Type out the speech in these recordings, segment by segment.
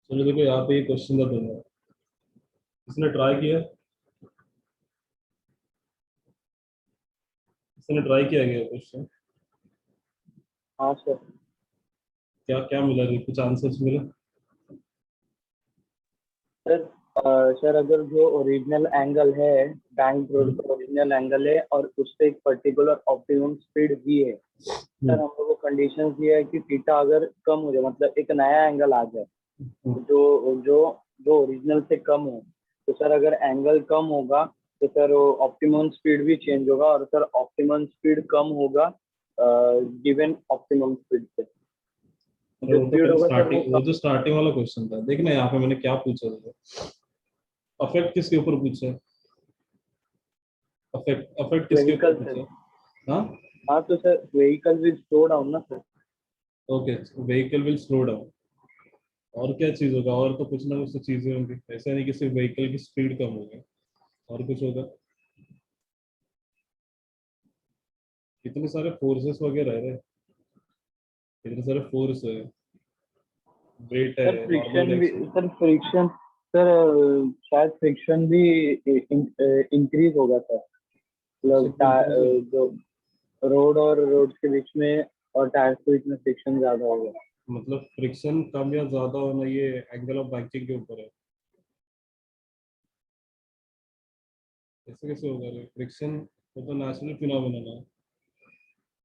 चलो देखो यहाँ पे ये क्वेश्चन था तुम्हारा, इसने ट्राई किया, इसने ट्राई किया गया क्वेश्चन। हाँ सर। क्या क्या मिला, कुछ आंसर्स मिला? सर सर अगर जो ओरिजिनल एंगल है, बैंक रोड हम्म, का ओरिजिनल एंगल है और उस पे एक पर्टिकुलर ऑप्टिमम स्पीड दी है। सर हम्म, हम लोग को कंडीशन ये है कि थीटा अगर कम हो जाए, मतलब एक नया एंगल आ जाए हम्म। जो जो जो ओरिजिनल से कम हो। तो सर अगर एंगल कम होगा तो सर ऑप्टिमम स्पीड भी चेंज होगा, और सर ऑप्टिमम स्पीड कम होगा गिवन ऑप्टिमम स्पीड से। अरे जो वो तो स्पीड पहले होगा सर वो स्टार्टिंग, वो कम। जो स्टार्टिंग वाला क्वेश्चन था, देखना यहाँ पे मैंने क्या पूछा था। अफेक्ट किसके ऊपर पूछा है? अफेक्ट अफेक्ट किसके ऊपर व्हीकल से। पूछा है? हाँ। हाँ तो sir vehicle will slow down ना sir. Okay, vehicle will slow down. और क्या चीज होगा? और तो कुछ ना कुछ तो चीजें होंगी, ऐसा नहीं कि सिर्फ व्हीकल की स्पीड कम होगी, और कुछ होगा। कितने सारे फोर्सेस वगैरह है, कितने सारे फोर्स है, वेट है, सर नॉर्मल फ्रिक्शन भी, रिएक्शन। सर फ्रिक्शन, सर शायद फ्रिक्शन भी इंक्रीज होगा सर। मतलब सब इंक्रीज होगा। जो रोड और रोड के बीच में और टायर के बीच में फ्रिक्शन ज्यादा होगा। मतलब फ्रिक्शन कम या ज्यादा होना ये एंगल ऑफ बैंकिंग के ऊपर है। ऐसे कैसे होगा? फ्रिक्शन वो तो नेचुरल फिनोमिना है,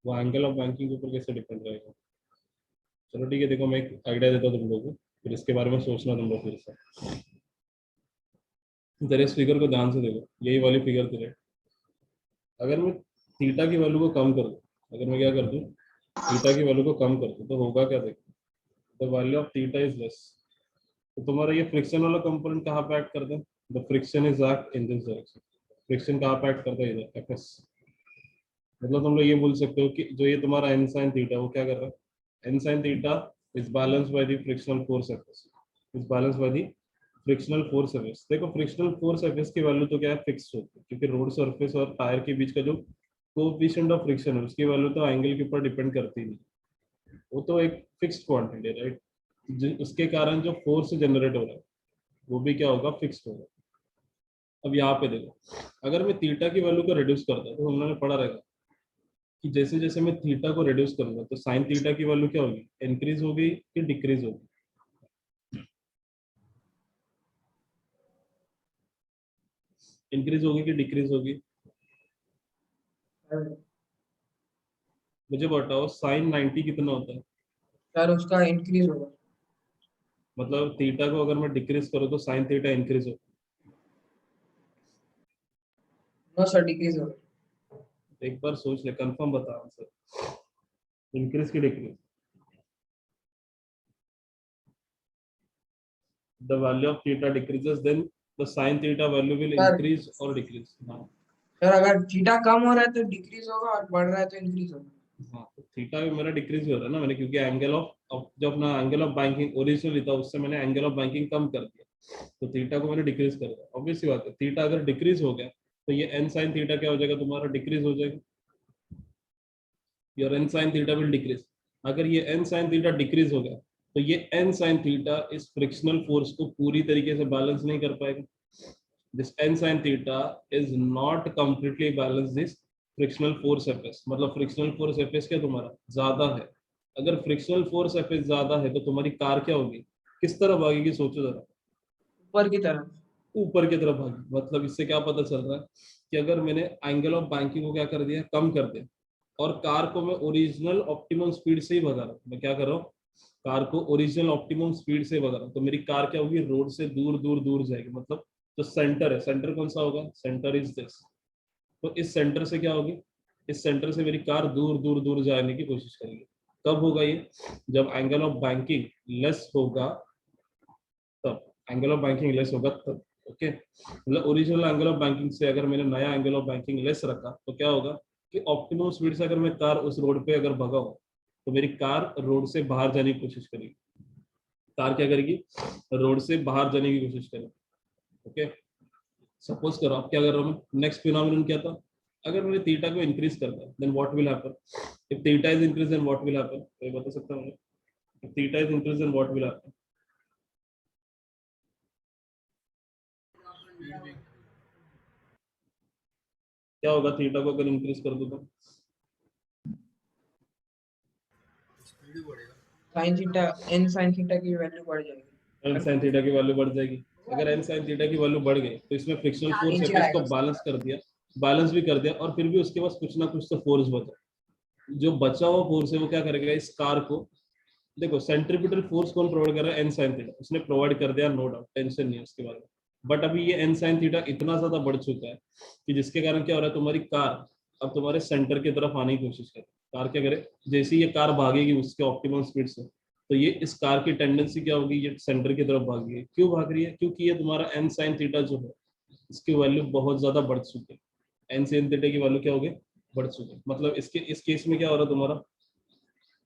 वो एंगल ऑफ बैंकिंग के ऊपर कैसे डिपेंड रहेगा? चलो ठीक है, देखो मैं एक आइडिया देता हूँ तुम लोगों को, फिर इसके बारे में सोचना तुम लोग फिर से। जरा इस फिगर को ध्यान से देखो, यही वाली फिगर थी right? अगर मैं थीटा की वैल्यू को कम कर दूं, अगर मैं क्या कर दूं, थीटा की वैल्यू को कम कर दूं, तो होगा क्या? देखो, the value of theta is less. तो तुम्हारा ये फ्रिक्शन वाला कंपोनेंट कहाँ पे एक्ट करता है? The friction is act in this direction. Friction कहाँ पे एक्ट करता है? इधर, एफ एस। मतलब तुम लोग ये बोल सकते हो कि जो ये तुम्हारा एन साइन थीटा वो क्या कर रहा है? N sine theta is balance by the frictional force F S, is balance by the frictional force F S. देखो फ्रिक्शनल फोर्स एफ एस की वैल्यू तो क्या है, फिक्स होती है, क्योंकि रोड सरफेस और टायर के बीच का जो कोएफिशिएंट ऑफ फ्रिक्शन है उसकी वैल्यू तो एंगल के ऊपर डिपेंड करती नहीं, वो तो एक फिक्स्ड क्वांटिटी है राइट। उसके कारण जो फोर्स जनरेट हो रहा है वो भी क्या होगा, फिक्स्ड होगा। अब यहाँ पे देखो, अगर मैं थीटा की वैल्यू को रिड्यूस करता हूँ तो हम लोगों ने पढ़ा रहेगा कि जैसे जैसे मैं थीटा को रिड्यूस करूंगा तो साइन थीटा की वैल्यू क्या होगी, इंक्रीज होगी कि डिक्रीज होगी? इंक्रीज होगी कि डिक्रीज होगी? मुझे बताओ, साइन 90 कितना होता है? सर उसका इंक्रीज होगा। मतलब थीटा को अगर मैं डिक्रीज करूँ तो साइन थीटा इंक्रीज होगा। नो सर, डिक्रीज होगा। एक बार सोच ले, कंफर्म बता आंसर, इंक्रीज की decrease? The value of theta decreases, then the sine theta value will sir increase और डिक्रीज। हाँ। सर अगर थीटा कम हो रहा है तो डिक्रीज होगा, और बढ़ रहा है तो इंक्रीज होगा। हाँ, तो थीटा भी मेरा डिक्रीज हो रहा है ना मैंने, क्योंकि एंगल ऑफ जो अपना एंगल ऑफ बैंकिंग ओरिजिनली था उससे मैंने एंगल ऑफ बैंकिंग कम कर दिया, तो थीटा को मैंने डिक्रीज कर दिया। ऑब्वियस सी बात है, थीटा अगर डिक्रीज हो गया तो ये एन साइन थीटा क्या हो जाएगा, तुम्हारा डिक्रीज हो जाएगा। Your N sine theta will decrease. अगर ये एन साइन थीटा डिक्रीज हो गया तो ये एन साइन थीटा इस फ्रिक्शनल फोर्स को पूरी तरीके से बैलेंस नहीं कर पाएगा। This N sine theta is not completely balance this frictional force FS. मतलब फ्रिक्शनल फोर्स एफएस क्या तुम्हारा ज्यादा है? अगर फ्रिक्शनल फोर्स एफएस ज्यादा है तो तुम्हारी कार क्या होगी, किस तरह भागेगी? सोचो जरा, ऊपर की तरफ। ऊपर की तरफ भागी। मतलब इससे क्या पता चल रहा है कि अगर मैंने एंगल ऑफ बैंकिंग को क्या कर दिया, कम कर दिया, और कार को मैं ओरिजिनल ऑप्टिमम स्पीड से ही भगा रहा हूँ। मैं क्या कर रहा हूँ, कार को ओरिजिनल ऑप्टिमम स्पीड से भगा रहा हूँ, तो मेरी कार क्या होगी, रोड से दूर दूर दूर जाएगी। मतलब जो सेंटर है, सेंटर कौन सा होगा, सेंटर इज दिस। तो इस सेंटर से क्या होगी, इस सेंटर से मेरी कार दूर दूर दूर जाने की कोशिश करेगी। कब होगा ये, जब एंगल ऑफ बैंकिंग लेस होगा, तब एंगल ऑफ बैंकिंग लेस होगा तब। ओके, मतलब ओरिजिनल एंगल ऑफ बैंकिंग से अगर मैंने नया एंगल ऑफ बैंकिंग लेस रखा तो क्या होगा कि ऑप्टिमम स्पीड से अगर मैं कार उस रोड पे अगर भगाऊं तो मेरी कार रोड से बाहर जाने की कोशिश करेगी। कार क्या करेगी, रोड से बाहर जाने की कोशिश करेगी। ओके, सपोज करो अब क्या कर रहा हूँ मैं, नेक्स्ट फिनोमिनन क्या था, अगर मैंने थीटा को इंक्रीज कर दिया then what will happen, if theta is increase then what will happen? कोई बता सकता है मुझे, if theta is increase then what will happen? क्या होगा थीटा को अगर इंक्रीज कर दो तो? Sine theta n sine theta की वैल्यू बढ़ जाएगी। एन साइन थीटा की वैल्यू बढ़ जाएगी। अगर एन साइन थीटा की वैल्यू बढ़ गई तो इसमें फ्रिक्शनल फोर्स है नीचे तो इसको आएगा। बैलेंस कर दिया, बैलेंस भी कर दिया, और फिर भी उसके पास कुछ ना कुछ तो फोर्स बचा। जो बचा हुआ फोर्स है वो क्या करेगा इस कार को, देखो सेंट्रीपिटल फोर्स कौन प्रोवाइड कर रहा है? एन साइन थीटा, उसने प्रोवाइड कर दिया, नो डाउट, टेंशन नहीं है उसके बारे में। बट अभी ये एन साइन थीटा इतना ज्यादा बढ़ चुका है कि जिसके कारण क्या हो रहा है, तुम्हारी कार अब तुम्हारे सेंटर की तरफ आने की कोशिश कर रही है। कार क्या करे, जैसे ही ये कार भागेगी उसके ऑप्टिमम स्पीड से, तो ये इस कार की टेंडेंसी क्या होगी, ये सेंटर की तरफ भागी है। क्यों भाग रही है? क्योंकि ये तुम्हारा एन साइन थीटा जो है इसकी वैल्यू बहुत ज्यादा बढ़ चुकी है। एन साइन थीटा की वैल्यू क्या होगी, बढ़ चुकी है। मतलब इसके इस केस में क्या हो रहा है, तुम्हारा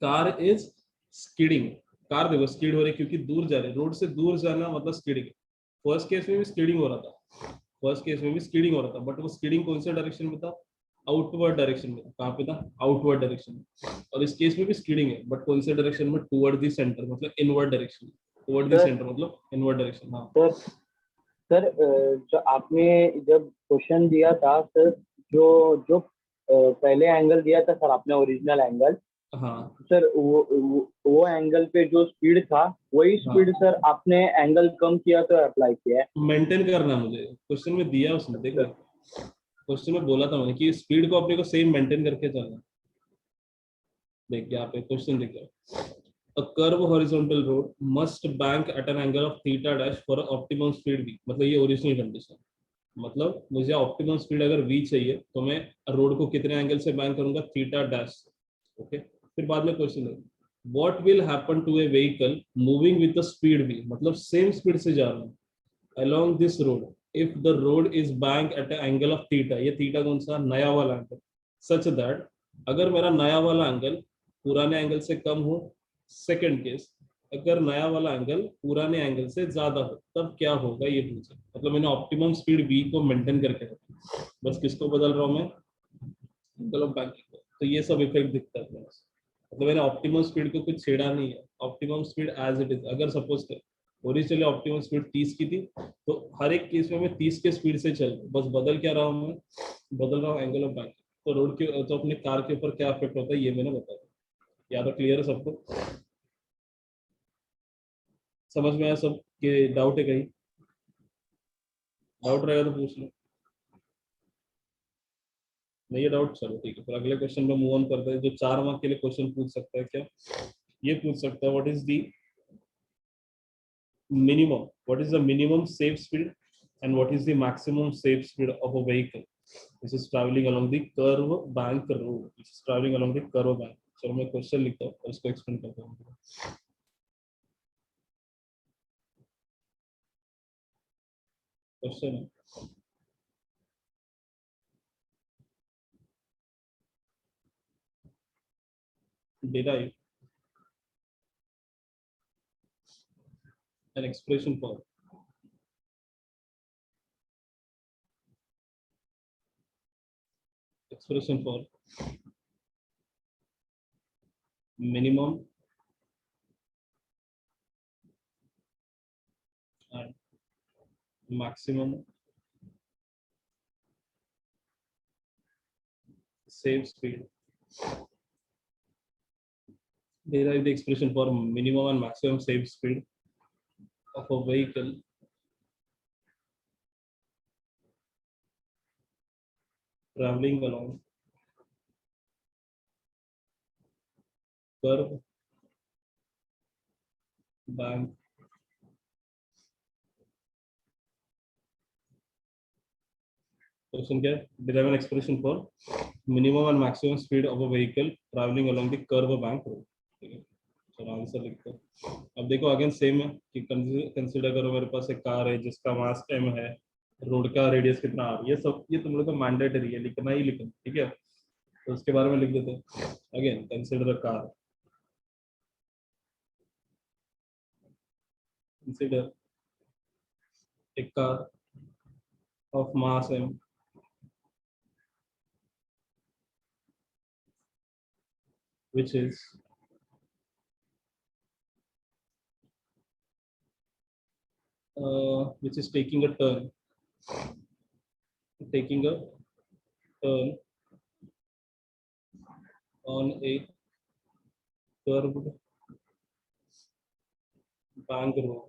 कार इज स्कीडिंग। कार देखो स्कीड हो रही है क्योंकि दूर जा रही है, रोड से दूर जाना मतलब स्कीडिंग। फर्स्ट केस में भी स्कीडिंग हो रहा था, फर्स्ट केस में भी स्कीडिंग हो रहा था, बट वो स्कीडिंग कौन से डायरेक्शन में था? आउटवर्ड डायरेक्शन में। कहाँ पे था? आउटवर्ड डायरेक्शन में। और इस केस में भी स्कीडिंग है, बट कौन से डायरेक्शन में? टुवर्ड द सेंटर, मतलब inward direction. Toward the sir centre मतलब इनवर्ड डायरेक्शन। हाँ सर सर जो आपने जब क्वेश्चन दिया था सर, जो जो पहले एंगल दिया था सर आपने, ओरिजिनल एंगल, हाँ सर वो एंगल पे जो स्पीड था वही स्पीड हाँ, सर आपने एंगल कम किया तो अप्लाई किया है। मेंटेन करना है मुझे, क्वेश्चन में दिया उसने, देख ले, क्वेश्चन में बोला था मैंने कि स्पीड को अपने को सेम मेंटेन करके चलना है। देख यहाँ पे क्वेश्चन देखो, a curve horizontal road must bank at an angle of theta dash for optimum speed v, मतलब ये ओरिजिनल कंडीशन। मतलब मुझे ऑप्टिमम स्पीड अगर v चाहिए तो मैं रोड को कितने एंगल से बैंक करूंगा? Theta dash. ओके, फिर बाद में क्वेश्चन है what will happen to a vehicle moving with the speed v, मतलब सेम स्पीड से जा रहा हूँ along this road if the road is banked at an angle of theta, ये थीटा कौन सा? नया वाला एंगल, such that अगर मेरा नया वाला एंगल पुराने एंगल से कम हो, सेकंड केस अगर नया वाला एंगल पुराने एंगल से ज्यादा हो, तब क्या होगा ये पूछे। मतलब मैंने ऑप्टिमम स्पीड v को मेंटेन करके रखा, बस किसको बदल रहा हूँ मैं? एंगल ऑफ बैंकिंग को। तो ये सब इफेक्ट दिखता है अपने पास। मतलब मैंने ऑप्टिमम स्पीड को कुछ छेड़ा नहीं है, optimum speed as it is. अगर सपोज कर ओरिजिनली ऑप्टिमम स्पीड 30 की थी, तो हर एक केस में मैं 30 के स्पीड से चल, बस बदल क्या रहा हूँ मैं? बदल रहा हूँ एंगल ऑफ बैंकिंग। तो रोड के तो अपने कार के ऊपर क्या इफेक्ट होता है ये मैंने बताया। या तो क्लियर है सबको? समझ में आया सब के? डाउट है कहीं? डाउट रहेगा तो पूछ लो, नहीं है डाउट चलो ठीक है, फिर अगले क्वेश्चन में मूव ऑन करते हैं। जो 4 मार्क के लिए क्वेश्चन पूछ सकता है क्या, ये पूछ सकता है what is the minimum, what is the minimum safe speed and what is the maximum safe speed of a vehicle which is traveling along the curve bank road, which is traveling along the curve bank। चलो मैं question लिखता हूँ और इसको explain करता हूँ। Question derive an expression for minimum and maximum safe speed, derive the expression for minimum and maximum safe speed of a vehicle traveling along curve bank question क्या है? Derive an expression for minimum and maximum speed of a vehicle travelling along the curve bank road. ठीक है, चलो answer लिखते हैं। अब देखो again same है कि कंसीडर करो मेरे पास एक कार है जिसका मास m है, रोड का रेडियस कितना r, ये सब ये तुम लोग का मैंडेटरी है, लिखना ही लिखना, ठीक है? तो उसके बारे में लिख देते हैं। Again consider a car, consider a car of mass m which is which is taking a turn, taking a turn on a curved bank road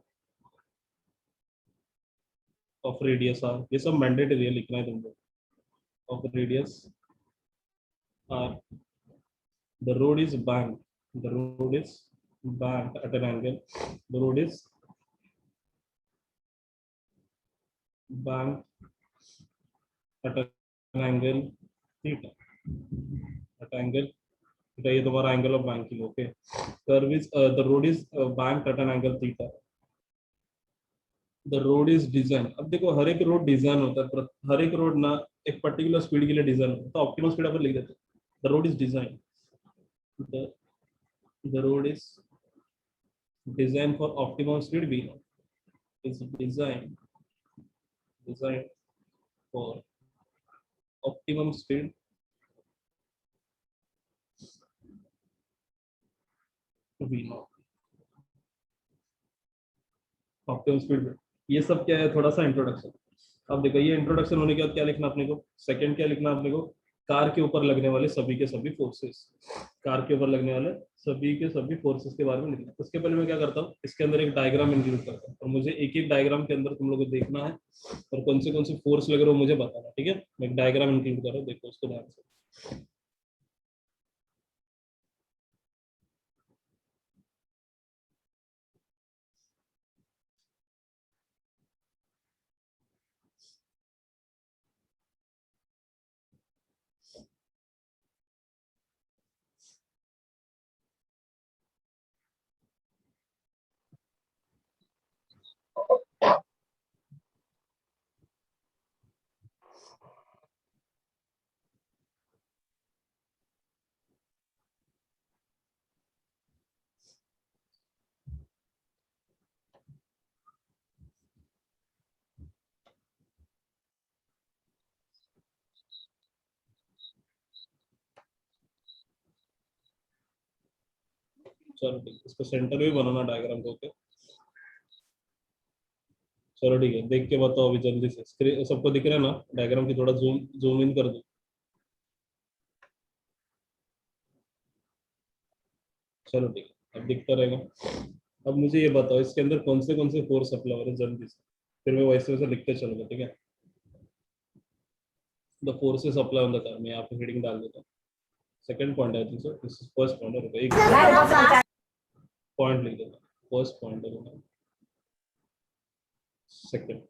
of radius r, ये सब मैंडेटरी है, लिखना है तुमको, of radius r, the road is banked, the road is banked at an angle, the road is banked at an angle theta, at angle theta, ये तुम्हारा angle of banking, okay, curve is the road is banked at an angle theta, the road is design, अब देखो हर एक road design होता है, हर एक road ना एक पर्टिकुलर स्पीड के लिए डिजाइन होता है, तो ऑप्टिमम स्पीड अपन लिख देते हैं, the road is designed, the road is designed for optimum speed, b is designed for optimum speed v naught, optimum speed, ये सब क्या है, थोड़ा सा इंट्रोडक्शन। अब देखो ये इंट्रोडक्शन होने के बाद क्या लिखना अपने को, सेकंड क्या लिखना अपने को, कार के ऊपर लगने वाले सभी के सभी फोर्सेस, कार के ऊपर लगने वाले सभी के सभी फोर्सेस के बारे में लिखना। उसके पहले मैं क्या करता हूँ, इसके अंदर एक डायग्राम इंक्लूड करता हूँ, और मुझे एक एक डायग्राम के अंदर तुम लोग को देखना है और कौन से फोर्स लग रहे हो मुझे बताना, ठीक है। मैं एक डायग्राम इंक्लूड कर रहा हूँ, देखो उसको ध्यान से। चलो ठीक है, इसको सेंटर में बनाना डायग्राम को, ओके। चलो ठीक है, देख के बताओ अभी जल्दी से, स्क्रीन सबको दिख रहा है ना डायग्राम की, थोड़ा जूम जूम इन कर दो। चलो ठीक है, अब दिखता रहेगा। अब मुझे ये बताओ इसके अंदर कौन से फोर्स अप्लाई हो रहे हैं जल्दी से, फिर मैं वैसे वैसे लिखते चलूंगा, ठीक है। The forces apply on the car, मैं यहाँ पे हेडिंग डाल देता हूँ। Second point I think so, this is first point, रुको एक पॉइंट लिख देता हूँ, फर्स्ट पॉइंट है, second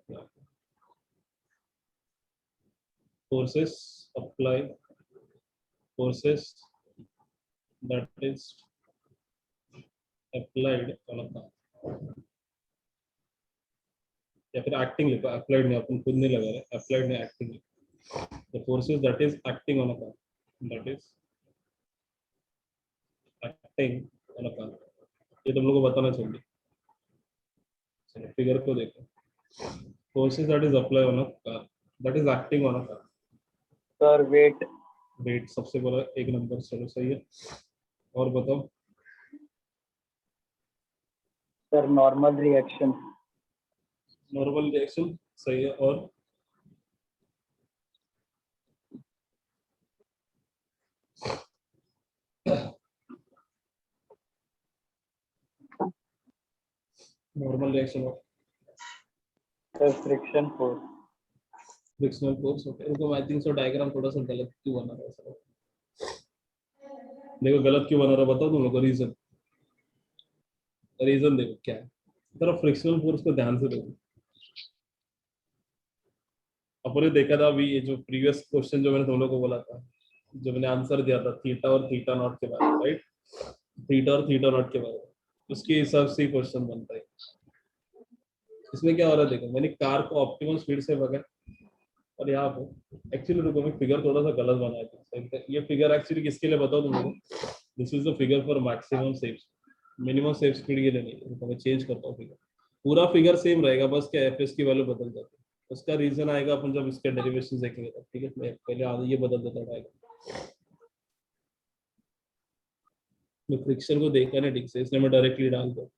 forces apply, forces that is applied on a car, या फिर एक्टिंग लिखो, अप्लाइड नहीं, अपन खुद नहीं लगा रहे, अप्लाइड नहीं एक्टिंग लिखो। The forces that is acting on a car, that is acting on a car, ये तुम लोगों को बताना चाहिए। चलो फिगर को देखो, forces that is apply on a car, that is acting on a car. Sir weight. Weight सबसे बड़ा एक नंबर, चलो सही है। और बताओ। Sir normal reaction. Normal reaction सही है। और नॉर्मल रिएक्शन और sir friction force. Frictional force, okay. रुको आई थिंक सो डायग्राम थोड़ा सा गलत क्यों बना रहा है सर, देखो गलत क्यों बना रहा है बताओ तुम लोग को, रीजन रीजन देखो क्या है। जरा फ्रिक्शनल फोर्स को ध्यान से देखो, अपन ने देखा था अभी ये जो प्रीवियस क्वेश्चन जो मैंने तुम लोग को बोला था, जो मैंने आंसर दिया था थीटा और थीटा नॉट के बारे में, राइट, थीटा और थीटा नॉट के बारे में, उसके हिसाब से ही क्वेश्चन बनता है। इसमें क्या हो रहा है देखो, मैंने कार को ऑप्टिमम स्पीड से भगा, और यहाँ पे एक्चुअली रुको मैं फिगर थोड़ा सा गलत बनाया था, ये फिगर एक्चुअली किसके लिए बताओ तुम लोगों को, this is the figure for maximum safe, minimum safe speed के लिए नहीं, रुको मैं चेंज करता हूँ फिगर, पूरा फिगर सेम रहेगा, बस क्या एफएस की वैल्यू बदल जाती है, उसका रीजन आएगा अपन जब इसके डेरिवेशन देखेंगे तब, ठीक है। मैं पहले ये बदल देता है, मैं फ्रिक्शन को देखा नहीं ठीक से, इसलिए मैं डायरेक्टली डाल दूँ,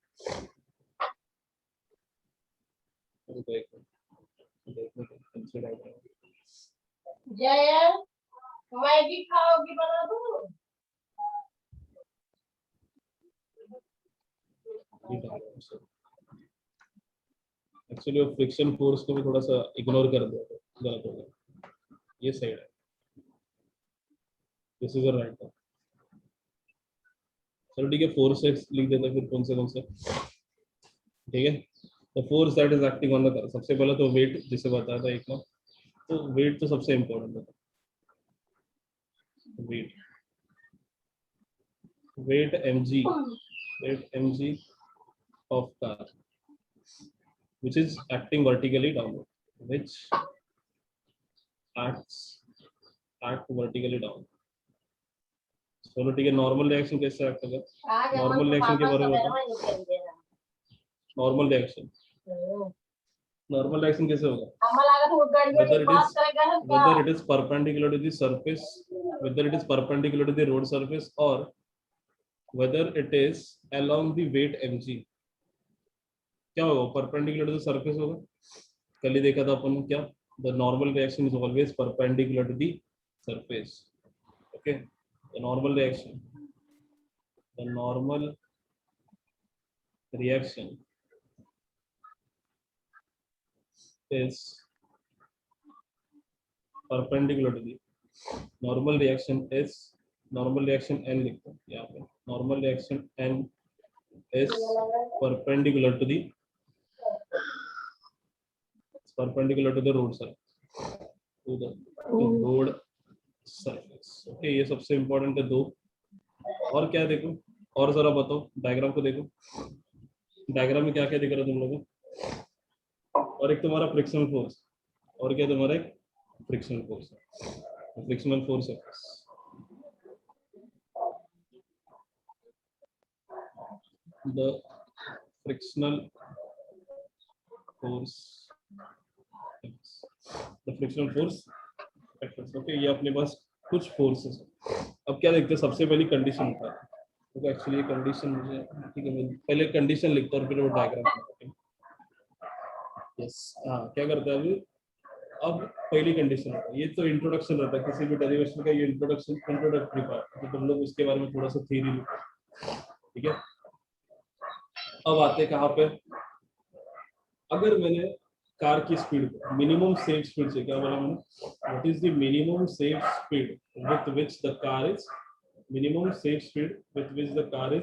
मैगी खाओगी बना दूँ? एक्चुअली वो फ्रिक्शन फोर्स को भी थोड़ा सा इग्नोर कर दिया तो गलत हो गया। ये सही है, दिस इज राइट। चलो ठीक है, फोर्स लिख देते हैं फिर कौन से, ठीक है। तो force that is acting on the car, सबसे पहले तो वेट जिसे बताया था एक बार, तो वेट तो सबसे इम्पोर्टेंट है। Weight weight mg of car which is acting vertically downward, which act vertically down। चलो ठीक है, नॉर्मल रिएक्शन कैसे एक्ट होगा? नॉर्मल रिएक्शन के बारे में बताओ। नॉर्मल रिएक्शन कैसे होगा? whether it is perpendicular to the surface, whether it is perpendicular to the road surface, or whether it is along the weight mg, क्या होगा? परपेंडिकुलर टू द सरफेस होगा। कल ही देखा था अपन ने क्या, the normal reaction is always perpendicular to the surface. Okay, the normal reaction is perpendicular to the normal reaction n लिखते हैं यहाँ पे, normal reaction n is perpendicular to the road surface, okay. ये सबसे इम्पोर्टेंट है दो। और क्या देखो, और जरा बताओ, डायग्राम को देखो, डायग्राम में क्या क्या दिख रहा है तुम लोगों को? और एक तुम्हारा फ्रिक्शनल फोर्स, और क्या तुम्हारा एक फ्रिक्शनल फोर्स है, फ्रिक्शनल फोर्स है। The frictional force, okay. ये अपने पास कुछ फोर्सेस है। अब क्या देखते हैं, सबसे पहली कंडीशन होता है, तो एक्चुअली ये कंडीशन मुझे, ठीक है, मैं पहले कंडीशन लिखता हूँ और फिर वो डायग्राम। यस, हाँ, क्या करता है अभी? अब पहली कंडीशन होता है, ये तो इंट्रोडक्शन रहता है किसी भी डेरिवेशन का, ये इंट्रोडक्टरी पार्ट, तो तुम लोग उसके बारे में थोड़ा सा थ्योरी लिखो, ठीक है। अब आते कहाँ पे, अगर मैंने कार की स्पीड मिनिमम सेफ स्पीड से, क्या बोला मैंने, what is the minimum safe speed with which the car is, minimum safe speed with which the car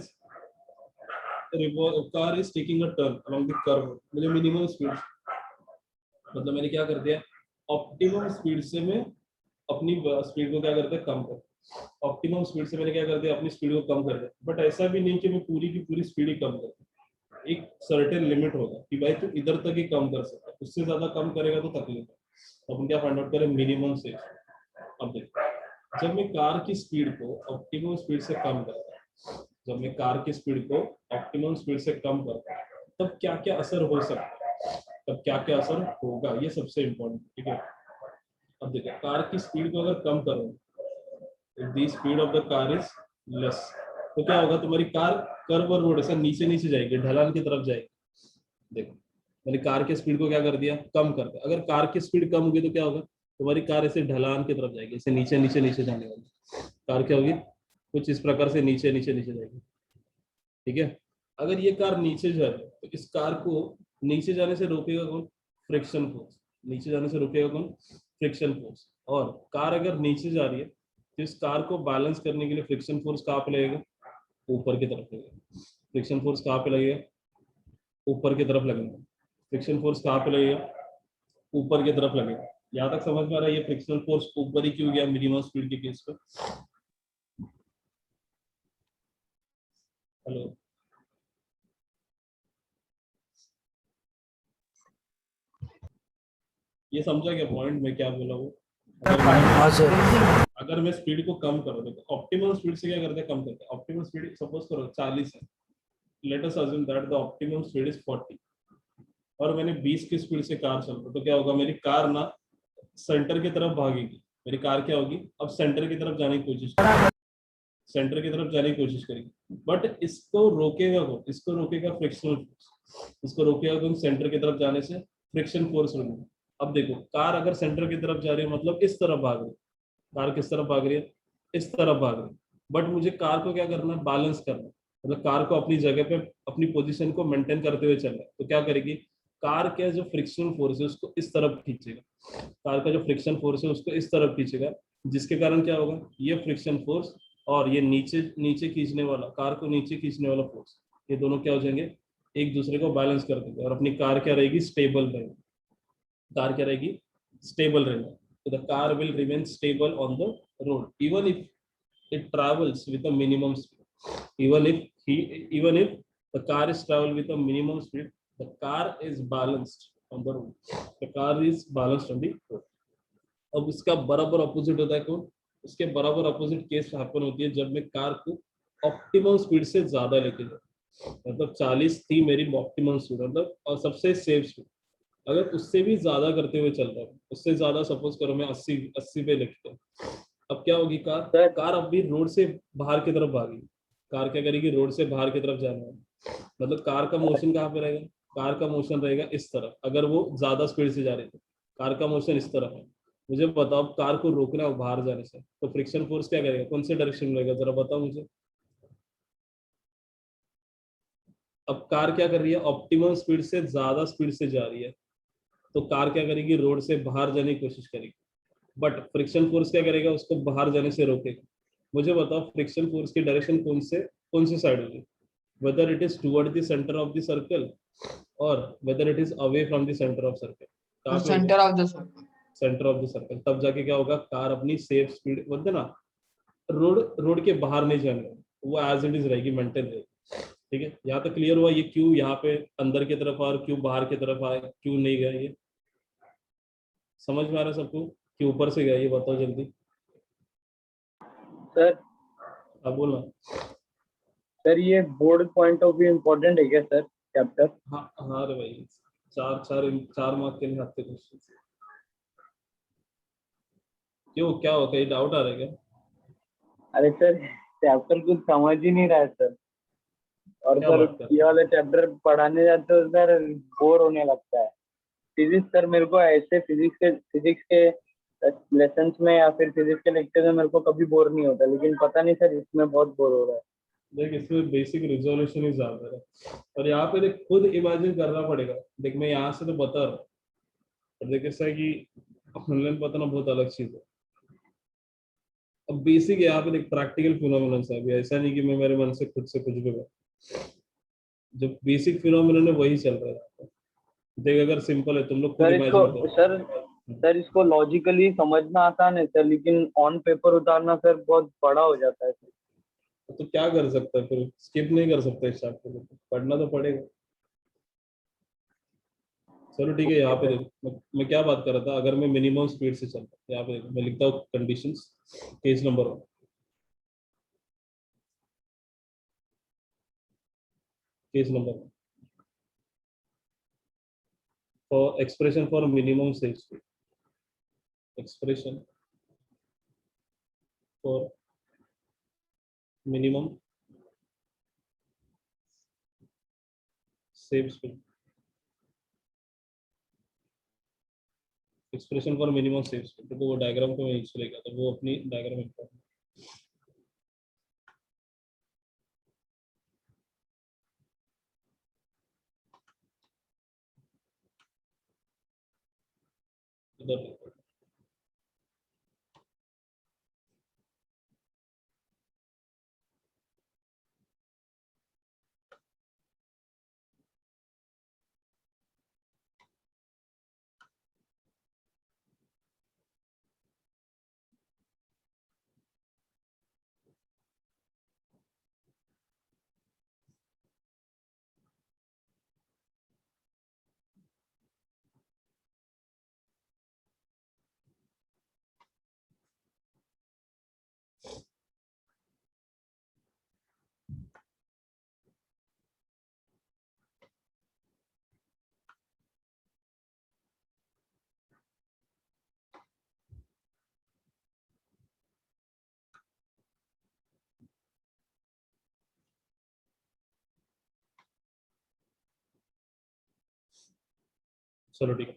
is taking a turn along the curve, मुझे मिनिमम स्पीड, मतलब मैंने क्या कर दिया, ऑप्टिमम स्पीड से मैं अपनी स्पीड को क्या करते हैं, कम कर, ऑप्टिमम स्पीड से मैंने क्या कर दिया, अपनी स्पीड को कम कर दिया। बट ऐसा भी नहीं कि मैं पूरी की पूरी स्पीड ही कम कर, एक सर्टेन लिमिट होगा कि भाई तू इधर तक ही कम कर सकता है, उससे ज्यादा कम करेगा तो तकलीफ है। तो अपन क्या फाइंड आउट करें, मिनिमम से। अब देखो, जब मैं कार की स्पीड को ऑप्टिमम स्पीड से कम करता हूँ, जब मैं कार की स्पीड को ऑप्टिमम स्पीड से कम करता हूँ, तब क्या क्या असर हो सकता है, तब क्या क्या असर होगा, ये सबसे इम्पोर्टेंट, ठीक है। अब देखिए, कार की स्पीड को अगर कम करो, the speed of the car is less, तो क्या होगा, तुम्हारी कार कर्व और रोड ऐसा नीचे नीचे जाएगी, ढलान की तरफ जाएगी। देखो, मैंने कार की स्पीड को क्या कर दिया, कम कर दिया। अगर कार की स्पीड कम होगी तो क्या होगा, तुम्हारी कार ऐसे ढलान की तरफ जाएगी, ऐसे नीचे नीचे नीचे जाने वाली कार क्या होगी, कुछ इस प्रकार से नीचे नीचे नीचे जाएगी, ठीक है। अगर ये कार नीचे जा रही है तो इस कार को नीचे जाने से रोकेगा कौन, फ्रिक्शन फोर्स, नीचे जाने से रोकेगा कौन, फ्रिक्शन फोर्स। और कार अगर नीचे जा रही है तो इस कार को बैलेंस करने के लिए फ्रिक्शन फोर्स कहाँ पे लगेगा, ऊपर की तरफ लगेगा। फ्रिक्शन फोर्स कहाँ पे लगेगा, ऊपर की तरफ लगेगा। फ्रिक्शन फोर्स कहाँ पे लगेगा, ऊपर की तरफ लगेगा। यहाँ तक समझ में आ रहा है, ये फ्रिक्शनल फोर्स ऊपर ही क्यों गया मिनिमम स्पीड के केस पर? हेलो, ये समझा क्या पॉइंट मैं क्या बोला वो? अगर मैं स्पीड को कम करूँ तो ऑप्टिमम स्पीड से क्या करते हैं, कम करते हैं। ऑप्टिमम स्पीड सपोज करो 40 है, let us assume that the optimum speed is 40, और मैंने 20 की स्पीड से कार चल, तो क्या होगा, मेरी कार ना सेंटर की तरफ भागेगी, मेरी कार क्या होगी, अब सेंटर की तरफ जाने की कोशिश करेगी, सेंटर की तरफ जाने की कोशिश करेगी। बट इसको रोकेगा कौन, इसको रोकेगा फ्रिक्शनल फोर्स, इसको रोकेगा कौन, सेंटर की तरफ जाने से फ्रिक्शन फोर्स रोकेगा। अब देखो, कार अगर सेंटर की तरफ जा रही है मतलब इस तरफ भाग रही है, कार किस तरफ भाग रही है, इस तरफ भाग रही है। बट मुझे कार को क्या करना है, बैलेंस करना है। मतलब कार को अपनी जगह पे अपनी पोजीशन को मेंटेन करते हुए चलना है। तो क्या करेगी, कार का जो फ्रिक्शन फोर्स है उसको इस तरफ खींचेगा, कार का जो फ्रिक्शन फोर्स है उसको इस तरफ खींचेगा, जिसके कारण क्या होगा, ये फ्रिक्शन फोर्स और ये नीचे नीचे खींचने वाला, कार को नीचे खींचने वाला फोर्स, ये दोनों क्या हो जाएंगे, एक दूसरे को बैलेंस कर देंगे और अपनी कार क्या रहेगी, स्टेबल रहेगी। कार क्या रहेगी, स्टेबल रहेगा। तो the car will remain stable on the road even if it travels with a minimum speed, even if the car is travel with a minimum speed, the car is balanced on the road, the car is balanced on the road. अब उसका बराबर opposite होता है कौन, उसके बराबर opposite case happen होती है जब मैं कार को ऑप्टिमम स्पीड से ज्यादा लेके जाऊँ। मतलब 40 थी मेरी ऑप्टिमम स्पीड, मतलब और सबसे सेफ स्पीड, अगर उससे भी ज्यादा करते हुए चल रहा हूँ, उससे ज्यादा सपोज करो मैं 80 पे लिखता हूँ, अब क्या होगी, कार सर कार अब भी रोड से बाहर की तरफ भागेगी। कार क्या करेगी, रोड से बाहर की तरफ जाना है। मतलब कार का मोशन कहाँ पे रहेगा, कार का मोशन रहेगा इस तरफ, अगर वो ज्यादा स्पीड से जा रही है कार का मोशन इस तरफ है। मुझे बताओ, अब कार को रोकना है बाहर जाने से, तो फ्रिक्शन फोर्स क्या करेगा, कौन से डायरेक्शन में रहेगा, जरा बताओ मुझे। अब कार क्या कर रही है, ऑप्टिमम स्पीड से ज्यादा स्पीड से जा रही है, तो कार क्या करेगी, रोड से बाहर जाने की कोशिश करेगी। बट फ्रिक्शन फोर्स क्या करेगा, उसको बाहर जाने से रोकेगा। मुझे बताओ, फ्रिक्शन फोर्स की डायरेक्शन कौन सी साइड होगी, whether it is toward the centre of the circle और whether it is away from the centre of circle, कहाँ पे होगा, centre of the circle. Centre of the circle. तब जाके क्या होगा, कार अपनी सेफ स्पीड, बोलते ना, रोड रोड के बाहर नहीं जाने, वो एज इट इज रहेगी, मेंटेन रहेगी। ठीक है, यहाँ तक क्लियर हुआ, ये क्यों यहाँ पे अंदर की तरफ और क्यों बाहर की तरफ आए, क्यों नहीं गया, ये समझ में आ रहा है सबको कि ऊपर से गया, ये बताओ जल्दी। सर अब बोलना। सर ये board point of view important है क्या सर, चैप्टर? हाँ हाँ रे भाई, चार चार 4 मार्क के लिए आते क्वेश्चन। क्यों, क्या हो, कहीं डाउट आ रहा है क्या? अरे सर चैप्टर कुछ समझ ही नहीं रहा है सर। और क्या सर बात कर ये रहे वाले चैप्टर पढ़ाने जाते हो सर, बोर होने लगता है। फिजिक्स सर मेरे को ऐसे फिजिक्स के लेसन्स में या फिर फिजिक्स के लेक्चर में मेरे को कभी बोर नहीं होता, लेकिन पता नहीं सर इसमें बहुत बोर हो रहा है। देख, इसमें बेसिक रिजोल्यूशन ही ज्यादा है, और यहाँ पे देख खुद इमेजिन करना पड़ेगा। देख मैं यहाँ से तो बता रहा हूँ, पर देख ऐसा है कि ऑनलाइन बताना बहुत अलग चीज है। अब बेसिक यहाँ पे देख प्रैक्टिकल फिनोमिनन है, अभी ऐसा नहीं कि मैं मेरे मन से खुद से कुछ भी बोल, जो बेसिक फिनोमिनन है वही चल रहा है। देख अगर सिंपल है, तुम लोग खुद सर इसको इमेजिन सर करो। सर इसको लॉजिकली समझना आसान है सर, लेकिन ऑन पेपर उतारना सर बहुत बड़ा हो जाता है सर। तो क्या कर सकता है फिर, स्किप नहीं कर सकता इस चैप्टर को, पढ़ना तो पड़ेगा। चलो ठीक है, यहाँ ओके पे सर। देखो मैं क्या बात कर रहा था, अगर मैं मिनिमम स्पीड से चलता हूँ, यहाँ पे देखो मैं लिखता हूँ conditions. Case number 1, case number 1 for expression for minimum safe speed, expression for minimum safe speed, expression for minimum safe speed. तो वो डायग्राम को मैं नीचे लेगा, तो वो अपनी डायग्राम में इधर लिखो। चलो ठीक है,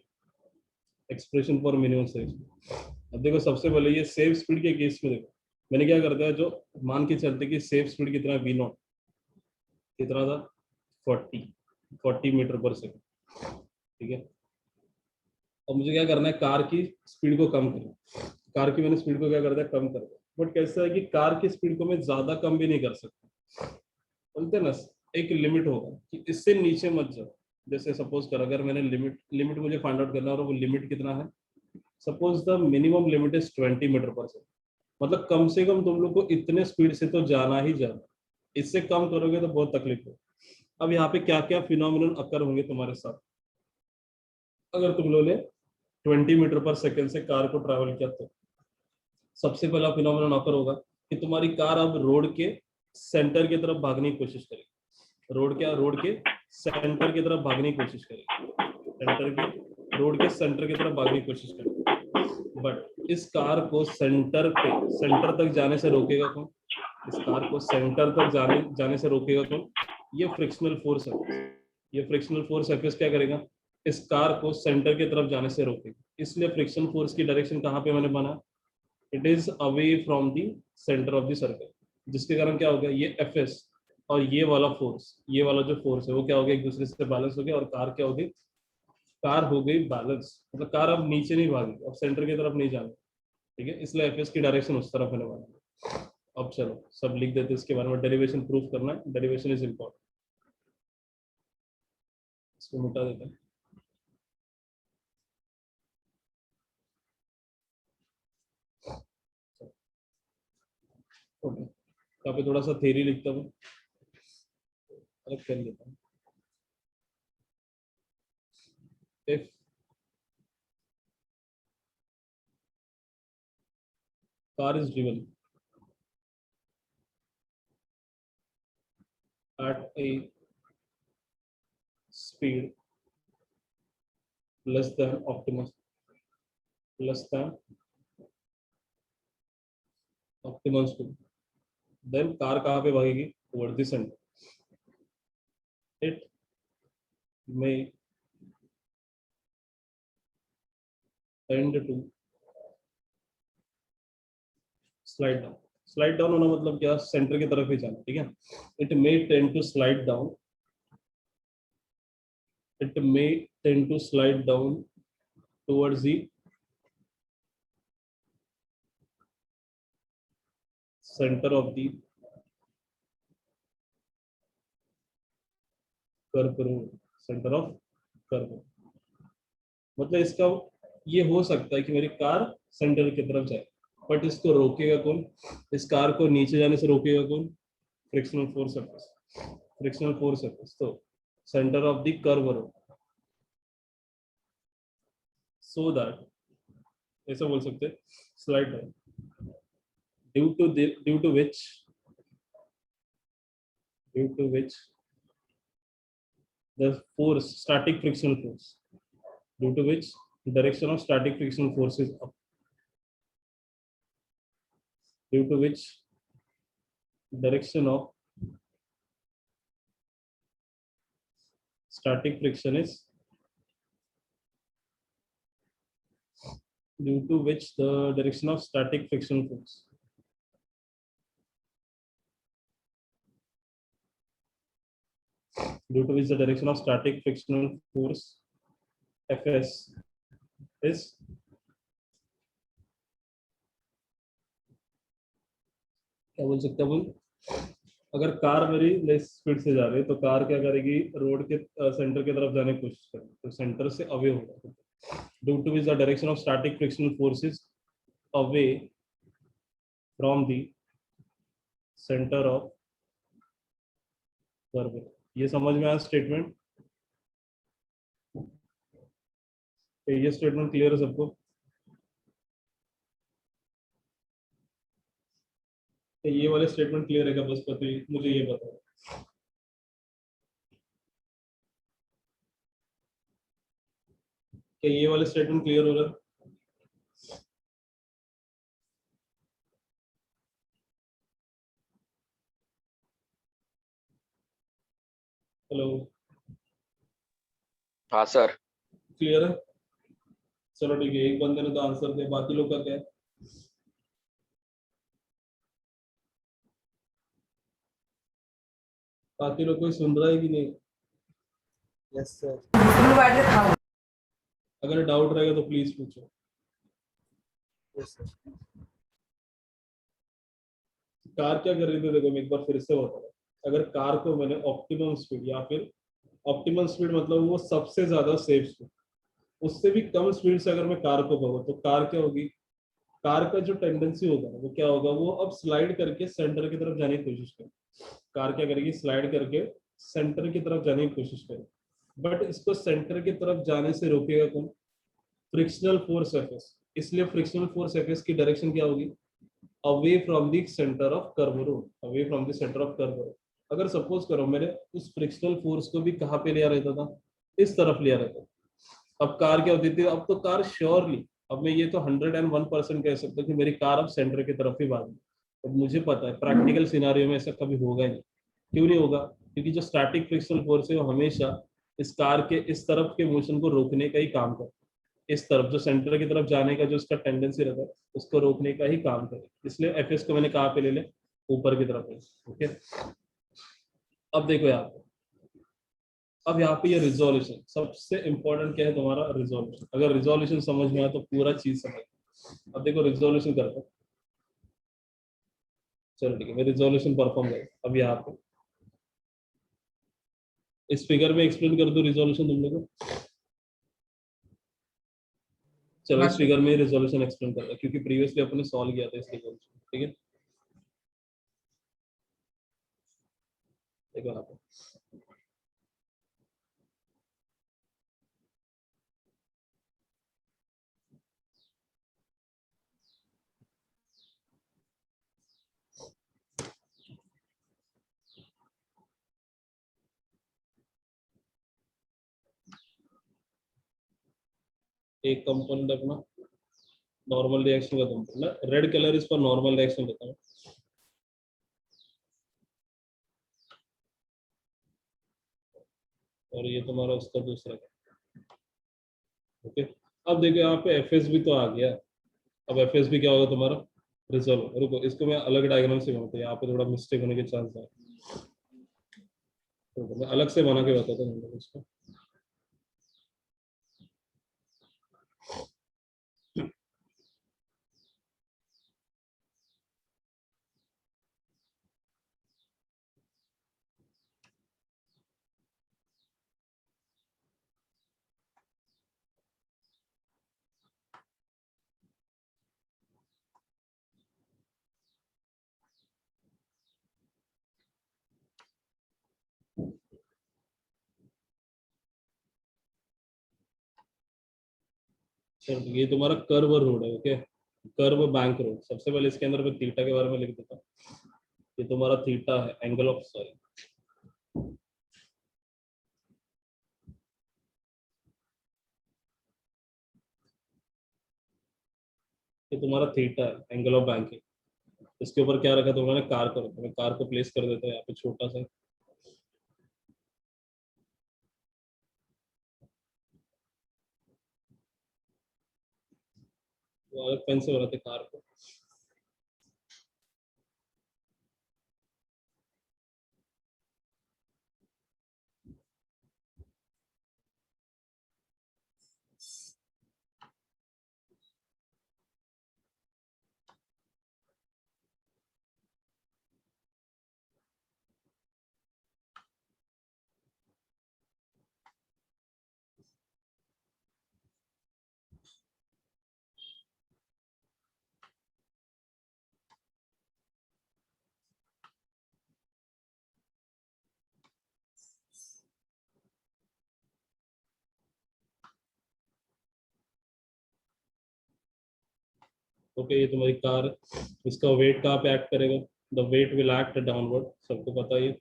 expression for minimum safe speed. अब देखो सबसे पहले ये सेफ स्पीड के केस में देखो मैंने क्या कर दिया, जो मान के चलते कि सेफ स्पीड कितना वी नॉट कितना था 40 मीटर पर सेकंड, ठीक है। अब मुझे क्या करना है, कार की स्पीड को कम करना, कार की मैंने स्पीड को क्या कर दिया, कम कर दिया। बट कैसा है कि कार की स्पीड को मैं ज्यादा कम भी नहीं कर सकता, बोलते हैं ना एक लिमिट होगा कि इससे नीचे मत जाओ। जैसे सपोज कर अगर मैंने लिमिट लिमिट मुझे फाइंड आउट करना है और वो लिमिट कितना है, suppose the minimum limit is 20 metre per second, मतलब कम से कम तुम लोग को इतने स्पीड से तो जाना ही जाना, इससे कम करोगे तो बहुत तकलीफ हो। अब यहाँ पे क्या क्या फिनोमिनन अकर होंगे तुम्हारे साथ अगर तुम लोग ने 20 मीटर पर सेकंड से कार को ट्रैवल किया तो। सबसे पहला फिनोमिनन अकर होगा कि तुम्हारी कार अब रोड के सेंटर की तरफ भागने की कोशिश करेगी, रोड के सेंटर की तरफ भागने की कोशिश करेगी, रोड के सेंटर की तरफ भागने की कोशिश करेगी। बट इस कार को सेंटर तक जाने से रोकेगा कौन, इस कार को सेंटर तक जाने से रोकेगा कौन, ये फ्रिक्शनल फोर्स है। ये फ्रिक्शनल फोर्स एफएस क्या करेगा, इस कार को सेंटर की तरफ जाने से रोकेगा। इसलिए फ्रिक्शन फोर्स की डायरेक्शन कहाँ पे मैंने बना, it is away from the centre of the circle, जिसके कारण क्या हो गया, ये एफएस और ये वाला फोर्स, ये वाला जो फोर्स है वो क्या हो गया, एक दूसरे से बैलेंस हो गया और कार क्या हो गई, कार हो गई बैलेंस, मतलब कार अब नीचे नहीं भागी, अब सेंटर की तरफ नहीं जाना, ठीक है। इसलिए एफएस की डायरेक्शन उस तरफ होने वाली है। अब चलो सब लिख देते इसके बारे में, डेरिवेशन प्रूफ करना है, डेरिवेशन इज इम्पोर्टेंट, इसको मिटा देते हैं। ओके, यहाँ पे थोड़ा सा थ्योरी लिखता हूँ, अलग कर लेता हूँ। If car is driven at a speed less than optimum speed, then car कहाँ पे भागेगी, towards the center. It may tend to slide down. Slide down होना मतलब क्या, सेंटर की तरफ ही जाना, ठीक है। It may tend to slide down, it may tend to slide down towards the center of the curve, center of curve, मतलब इसका ये हो सकता है कि मेरी कार सेंटर की तरफ जाए, बट इसको रोकेगा कौन, इस कार को नीचे जाने से रोकेगा कौन, frictional force FS, frictional force FS, तो centre of the curve row, so that ऐसा बोल सकते हैं slide down, due to which the force, static frictional force, due to which direction of static frictional force is up, due to which direction of static friction is, due to which the direction of static frictional force, due to which the direction of static frictional force Fs is क्या बोल सकते हैं, अगर car मेरी less speed से जा रही है तो कार क्या करेगी, रोड के सेंटर की तरफ जाने की कोशिश करेगी, तो सेंटर से अवे होगा, due to which the direction of static frictional forces away from the centre of curve. ये समझ में आया स्टेटमेंट, ये स्टेटमेंट क्लियर है सबको, ये वाले स्टेटमेंट क्लियर है क्या, बस पता ही मुझे ये बताओ। क्या ये वाले स्टेटमेंट क्लियर हो रहा है, हेलो हाँ सर। क्लियर है, चलो ठीक है, एक बंदे ने तो आंसर दिया, बाकी लोग का क्या है? बाकी लोग कोई सुन रहा है कि नहीं? Yes sir. अगर डाउट रहेगा तो प्लीज पूछो। Yes sir. कार क्या कर रही थी, देखो मैं एक बार फिर से बता रहा हूँ। अगर कार को मैंने ऑप्टिमम स्पीड या फिर ऑप्टिमम स्पीड मतलब वो सबसे ज्यादा सेफ स्पीड, उससे भी कम स्पीड से अगर मैं कार को कहूँ तो कार क्या होगी? कार का जो टेंडेंसी होगा वो क्या होगा, वो अब स्लाइड करके सेंटर की तरफ जाने की कोशिश करेगी। कार क्या करेगी? स्लाइड करके सेंटर की तरफ जाने की कोशिश करेगी। बट इसको सेंटर की तरफ जाने से रोकेगा कौन? Frictional force FS. इसलिए फ्रिक्शनल फोर्स एफएस की डायरेक्शन क्या होगी? Away from the centre of curve road, away from the centre of curve road. अगर सपोज करो मेरे उस फ्रिक्शनल फोर्स को भी कहाँ पे लिया रहता था? इस तरफ लिया रहता था। अब कार क्या होती थी? अब तो कार श्योरली, अब मैं ये तो 101% कह सकता हूँ कि मेरी कार अब सेंटर की तरफ ही भागी। अब मुझे पता है प्रैक्टिकल सिनारियो में ऐसा कभी होगा ही नहीं। क्यों नहीं होगा? क्योंकि जो स्टैटिक फ्रिक्शनल फोर्स है वो हमेशा इस कार के इस तरफ के मोशन को रोकने का ही काम करता है। इस तरफ जो सेंटर की तरफ जाने का जो उसका टेंडेंसी रहता है उसको रोकने का ही काम करे। इसलिए एफएस को मैंने कहाँ पे ले ले? ऊपर की तरफ है। ओके, अब देखो यहाँ पे, अब यहाँ पे ये रिजोल्यूशन सबसे इंपॉर्टेंट क्या है तुम्हारा? रिजोल्यूशन। अगर रिजोल्यूशन समझ में आया तो पूरा चीज समझ। अब देखो रिजोल्यूशन करता हूं। चलो ठीक है, मैं रिजोल्यूशन परफॉर्म कर। अब यहाँ पे इस फिगर में एक्सप्लेन कर दूं रिजोल्यूशन तुम लोगों को? चलो हाँ इस सर। फिगर में रिजोल्यूशन एक्सप्लेन करता क्योंकि प्रीवियसली अपने सॉल्व किया था इस रिजोल्यूशन। ठीक है, देखो यहाँ पे एक कंपोनेंट अपना नॉर्मल रिएक्शन का कंपोनेंट, रेड कलर इस पर नॉर्मल रिएक्शन देता हूँ। और ये तुम्हारा उसका दूसरा। ओके, अब देखो यहाँ पे एफ भी तो आ गया। अब एफ भी क्या होगा तुम्हारा? रिजल्व। रुको, इसको मैं अलग डायग्राम से बनाता हूँ, यहाँ पे थोड़ा मिस्टेक होने के चांस है। तो मैं अलग से बना के बताता हूँ इसको। चलो ये तुम्हारा कर्व रोड है। Okay, curve bank road. सबसे पहले इसके अंदर मैं थीटा के बारे में लिख देता हूँ। ये तुम्हारा थीटा है, एंगल ऑफ सॉरी, ये तुम्हारा थीटा है, एंगल ऑफ बैंकिंग। इसके ऊपर क्या रखा तुमने? कार को रखा। मैं कार को प्लेस कर देता हूँ यहाँ पे छोटा सा। वो अलग पेन से बनाते कार को। ओके, ये तुम्हारी कार है। इसका वेट कहाँ पे एक्ट करेगा? The weight will act downward, सबको पता है ये।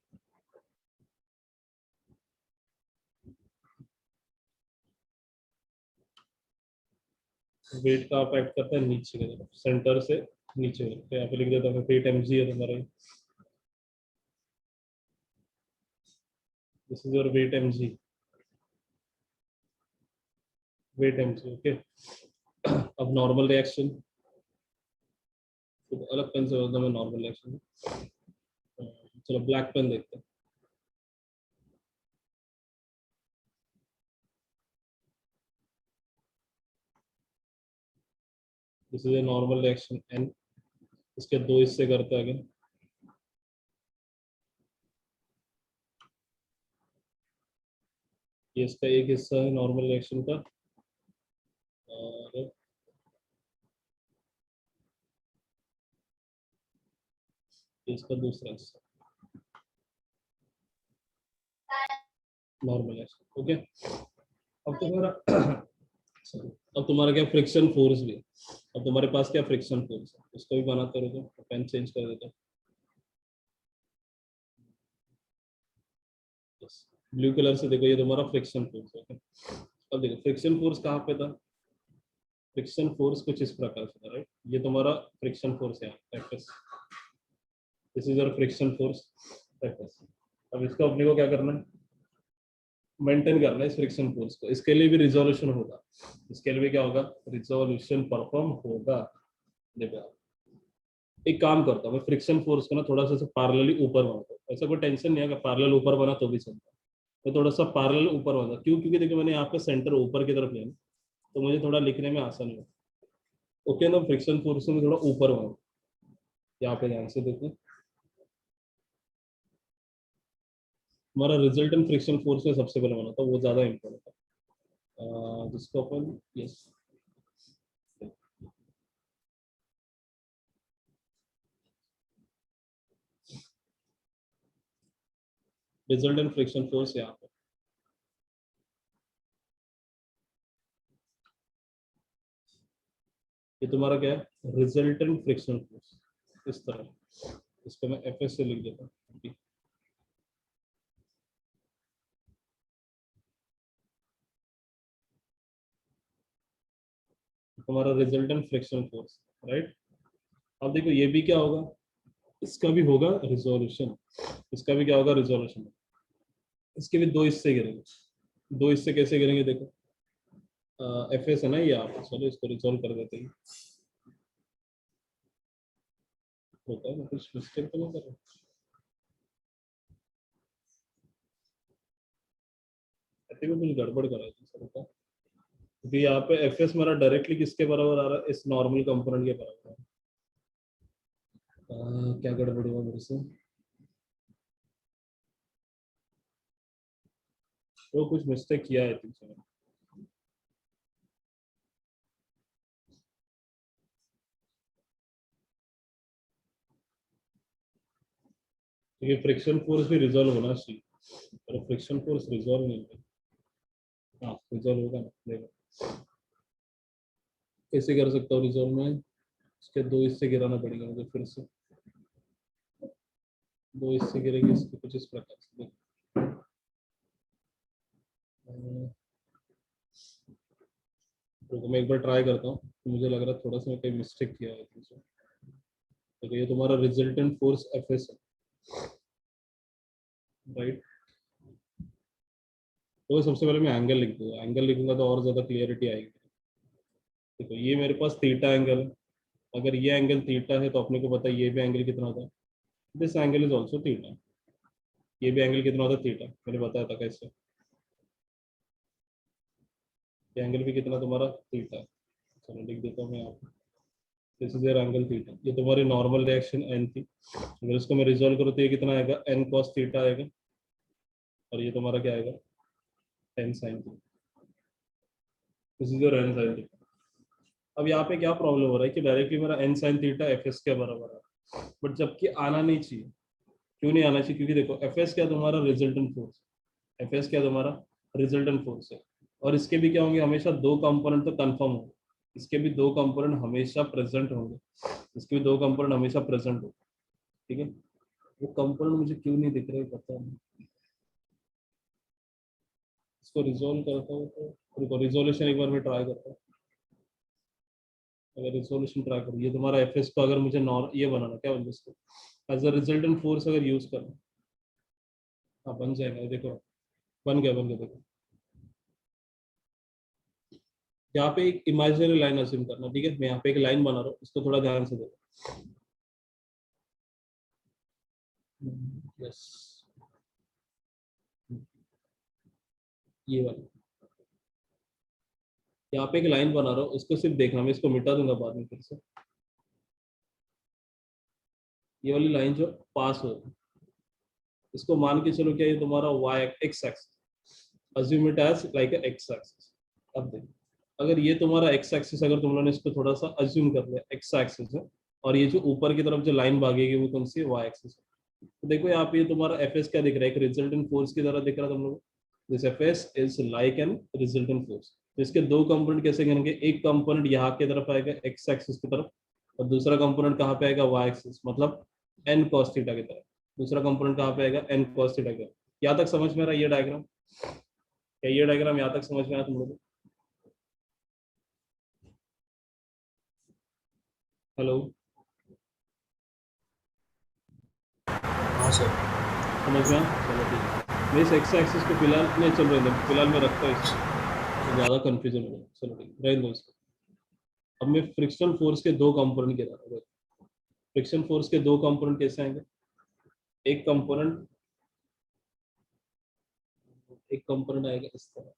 वेट कहाँ पे एक्ट करता है? नीचे की तरफ, सेंटर से नीचे की तरफ। तो यहाँ पे लिख देता हूँ, वेट mg है तुम्हारा। This is your weight mg, weight mg। Okay, अब नॉर्मल रिएक्शन, तो अलग पेन से होता है नॉर्मल रिएक्शन। चलो ब्लैक पेन देखते हैं। This is a normal reaction N, इसके दो हिस्से करते हैं आगे। ये इसका एक हिस्सा है नॉर्मल रिएक्शन का, और ये इसका दूसरा हिस्सा नॉर्मल रिएक्शन। ओके, अब तुम्हारा sorry, अब तुम्हारा क्या फ्रिक्शन फोर्स भी है। अब तुम्हारे पास क्या फ्रिक्शन फोर्स है, उसको भी बनाते रहो। तो पेन चेंज कर देता हूँ। ब्लू कलर से देखो, ये तुम्हारा फ्रिक्शन फोर्स है। अब देखो फ्रिक्शन फोर्स कहाँ पे था। फ्रिक्शन फोर्स कुछ इस प्रकार से था, राइट। ये तुम्हारा फ्रिक्शन फोर्स है FS, this is your friction force FS. अब इसको अपने को क्या करना है, मेंटेन करना है इस फ्रिक्शन फोर्स को। इसके लिए भी रिजोल्यूशन होगा, इसके लिए भी क्या होगा, रिजोल्यूशन परफॉर्म होगा। देखो एक काम करता हूँ मैं, फ्रिक्शन फोर्स को ना थोड़ा सा पैरेलली ऊपर बनाता हूँ। ऐसा कोई टेंशन नहीं है, अगर पैरेलल ऊपर बना तो भी चलता है। मैं थोड़ा सा पैरेलल ऊपर बना, क्यों, क्योंकि देखो मैंने यहाँ पे सेंटर ऊपर की तरफ लिया, तो मुझे थोड़ा लिखने में आसानी हो। ओके ना, फ्रिक्शन फोर्स में थोड़ा ऊपर बना, यहाँ पे ध्यान से देखो। हमारा रिजल्टेंट फ्रिक्शन फोर्स में सबसे पहले बना था, वो ज्यादा इम्पोर्टेंट है, जिसको अपन यस रिजल्टेंट फ्रिक्शन फोर्स यहाँ पे। ये तुम्हारा क्या है, रिजल्टेंट फ्रिक्शन फोर्स। इस तरह इसको मैं एफएस से लिख देता हूँ। हमारा रिजल्टेंट फ्रिक्शन फोर्स, राइट। अब देखो ये भी क्या होगा, इसका भी होगा रिजोल्यूशन, इसका भी क्या होगा, रिजोल्यूशन। इसके भी दो हिस्से गिरेंगे। दो हिस्से कैसे गिरेंगे, देखो एफएस है ना ये, आप चलो इसको रिजोल्व कर देते हैं। होता है ना, कुछ मिस्टेक तो नहीं कर रहा, ऐसे में कुछ गड़बड़ करा है सर का। क्योंकि यहाँ पे एफएस मेरा डायरेक्टली किसके बराबर आ रहा है, इस नॉर्मल कंपोनेंट के बराबर आ रहा है। क्या गड़बड़ हुआ मेरे से, वो कुछ मिस्टेक किया है टीचर। क्योंकि फ्रिक्शन फोर्स भी रिजॉल्व होना चाहिए, पर फ्रिक्शन फोर्स रिजॉल्व नहीं होगा। हाँ रिजॉल्व होगा ना, देखो कैसे कर सकता हूँ रिजॉल्व में। इसके दो हिस्से गिराना पड़ेगा मुझे फिर से, दो हिस्से गिरेंगे इसके कुछ इस प्रकार से। तो मैं एक बार ट्राई करता हूँ, तो मुझे लग रहा है थोड़ा सा मैं कहीं मिस्टेक किया है। तो ये तुम्हारा रिजल्टेंट फोर्स एफएस है, राइट। तो सबसे पहले मैं एंगल लिख दूंगा, एंगल लिखूंगा तो और ज्यादा क्लियरिटी आएगी। देखो ये मेरे पास थीटा एंगल है, अगर ये एंगल थीटा है तो अपने को पता है ये भी एंगल कितना होता है, this angle is also theta. ये भी एंगल कितना होता है, थीटा, मैंने बताया था कैसे। ये एंगल भी कितना तुम्हारा, थीटा है। चलो लिख देता हूँ मैं यहाँ पे, this is your angle theta. ये तुम्हारी नॉर्मल रिएक्शन एन थी, अगर इसको मैं रिजॉल्व करूँ तो ये कितना आएगा, एन कॉस थीटा आएगा, और ये तुम्हारा क्या आएगा, N sine theta. This is your N sine theta. अब यहाँ पे क्या प्रॉब्लम हो रहा है कि डायरेक्टली मेरा N sine theta F S के बराबर है, बट जबकि आना नहीं चाहिए। क्यों नहीं आना चाहिए, क्योंकि देखो एफ एस क्या तुम्हारा रिजल्टेंट फोर्स, एफ एस क्या तुम्हारा रिजल्टेंट फोर्स है, और इसके भी क्या होंगे, हमेशा दो कंपोनेंट तो कंफर्म होंगे। इसके भी दो कंपोनेंट हमेशा प्रेजेंट होंगे, इसके भी दो कंपोनेंट हमेशा प्रेजेंट होंगे, ठीक है। वो कंपोनेंट मुझे क्यों नहीं दिख रहे पता नहीं। इसको रिजोल्व करता हूँ तो रिजोल्यूशन एक बार मैं ट्राई करता हूँ। अगर रिजोल्यूशन ट्राई करूँ, ये तुम्हारा एफ एस को अगर मुझे ये बनाना, क्या बोलते इसको, एज अ रिजल्टेंट फोर्स अगर यूज करना, हाँ बन जाएगा। देखो बन गया, बन गया, देखो यहाँ पे एक इमेजिनरी लाइन अज्यूम करना, ठीक है। मैं यहाँ पे एक लाइन बना रहा हूँ, इसको थोड़ा ध्यान से देखो। यस, ये वाली, यहाँ पे एक लाइन बना रहा हूँ, इसको सिर्फ देखना, मैं इसको मिटा दूंगा बाद में फिर से। ये वाली लाइन जो पास हो, इसको मान के चलो क्या ये तुम्हारा Y X axis, assume it as like X axis. अब देखो, अगर ये तुम्हारा एक्स एक्सिस, अगर तुम लोगों ने इसको थोड़ा सा अज्यूम कर लिया एक्स एक्सिस है, और ये जो ऊपर की तरफ जो लाइन भागेगी वो कौन सी है, वाई एक्सिस है। तो देखो यहाँ पे ये तुम्हारा एफ एस क्या दिख रहा है, एक रिजल्टेंट फोर्स की तरह दिख रहा है तुम लोग। This F S is like an resultant force. तो इसके दो कंपोनेंट कैसे गिनेंगे, एक कंपोनेंट यहाँ की तरफ आएगा एक्स एक्सिस की तरफ, और दूसरा कंपोनेंट कहाँ पे आएगा, वाई एक्सिस, मतलब एन कॉस थीटा की तरफ। दूसरा कंपोनेंट कहाँ पे आएगा, एन कॉस थीटा की तरफ। यहाँ तक समझ में आ रहा है ये डायग्राम, क्या ये डायग्राम यहाँ तक समझ में आया तुम लोग? हेलो, हाँ सर। समझ में आया, चलो ठीक है। मैं इस एक्स एक्सिस को फिलहाल नहीं चल रहे थे, फिलहाल मैं रखता हूँ इसको, तो ज़्यादा कंफ्यूजन हो, चलो ठीक है, रहने दो इसको। अब मैं फ्रिक्शन फोर्स के दो कंपोनेंट के रहा हूँ। फ्रिक्शन फोर्स के दो कंपोनेंट कैसे आएंगे, एक कंपोनेंट, एक कंपोनेंट आएगा इस तरह,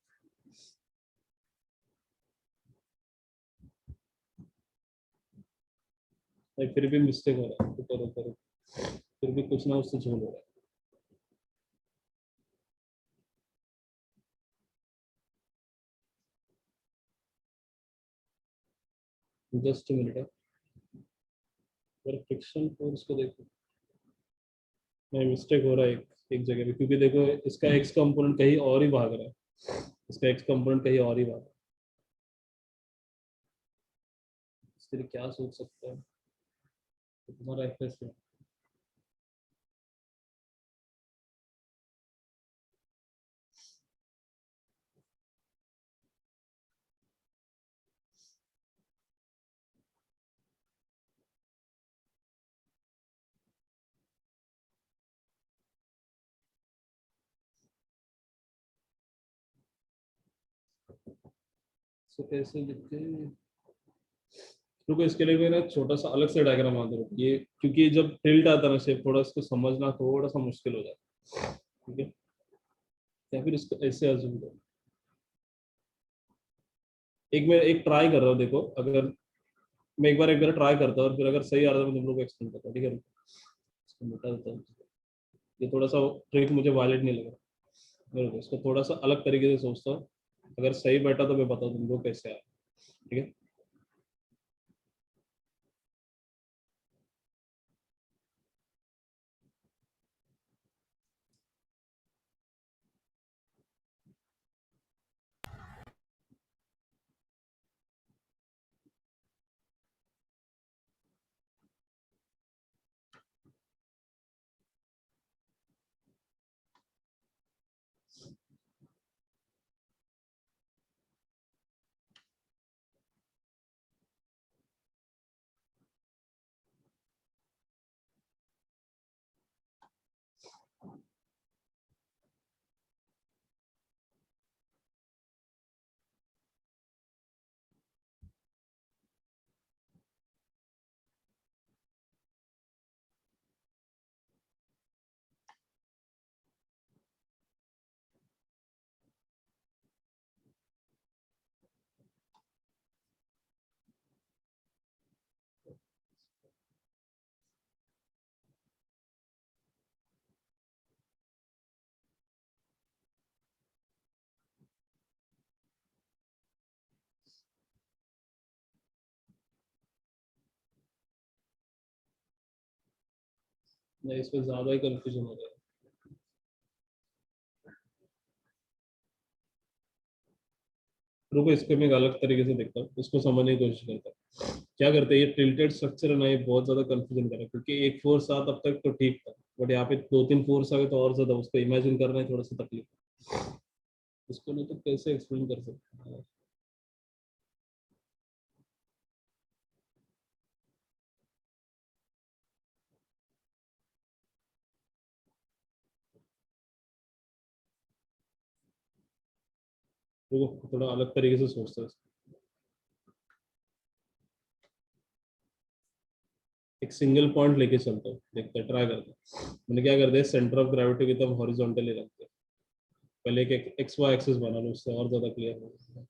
नहीं, फिर भी मिस्टेक हो रहा है, तो करो करो, फिर भी कुछ ना उससे झूल हो रहा है। जस्ट मिनट है, पर फ्रिक्शन फोर्स को देखो, नहीं मिस्टेक हो रहा है एक जगह पे, क्योंकि देखो इसका एक्स कंपोनेंट कहीं और ही भाग रहा है, इसका एक्स कंपोनेंट कहीं और ही भाग रहा है। इसके लिए क्या सोच सकता है, तो तुम्हारा एफ एस है। तो कैसे लिखते हैं, रुको इसके लिए मेरा छोटा सा अलग से डायग्राम बना दो ये, क्योंकि जब टिल्ट आता है ना शेप, थोड़ा इसको समझना थोड़ा सा मुश्किल हो जाता है, ठीक है। या फिर इसको ऐसे अज्यूम करो, एक मैं एक ट्राई कर रहा हूँ, देखो अगर मैं एक बार ट्राई करता हूँ, और फिर अगर सही आ रहा है तो मैं तुम लोग को एक्सप्लेन करता हूँ, ठीक है। इसको मिटा देता हूँ, ये थोड़ा सा ट्रिक मुझे वैलिड नहीं लग रहा, मेरे को इसको थोड़ा सा अलग तरीके से सोचता हूँ, अगर सही बैठा तो मैं बताऊँ तुमको कैसे आया, ठीक है। नहीं, इसमें ज्यादा ही कंफ्यूजन हो गया। रुको इसको मैं एक अलग तरीके से देखता हूँ, इसको समझने की कोशिश करता हूँ। क्या करते हैं, ये टिल्टेड स्ट्रक्चर है ना, ये बहुत ज्यादा कंफ्यूजन कर रहा है, क्योंकि एक फोर्स था तब तक तो ठीक था, बट यहाँ पे दो तीन फोर्स आ गए तो और ज्यादा उसको इमेजिन करना है, थोड़ा सा तकलीफ। इसको नहीं तो कैसे एक्सप्लेन कर सकते हैं। रुको थोड़ा अलग तरीके से सोचता है। एक सिंगल पॉइंट लेके चलता हूँ, देखते हैं, ट्राई करते हैं। मैंने क्या करते हैं, सेंटर ऑफ ग्रेविटी की तरफ हॉरिजॉन्टली रखते हैं। पहले एक एक्स वाई एक्सिस बना लो, उससे और ज्यादा क्लियर हो।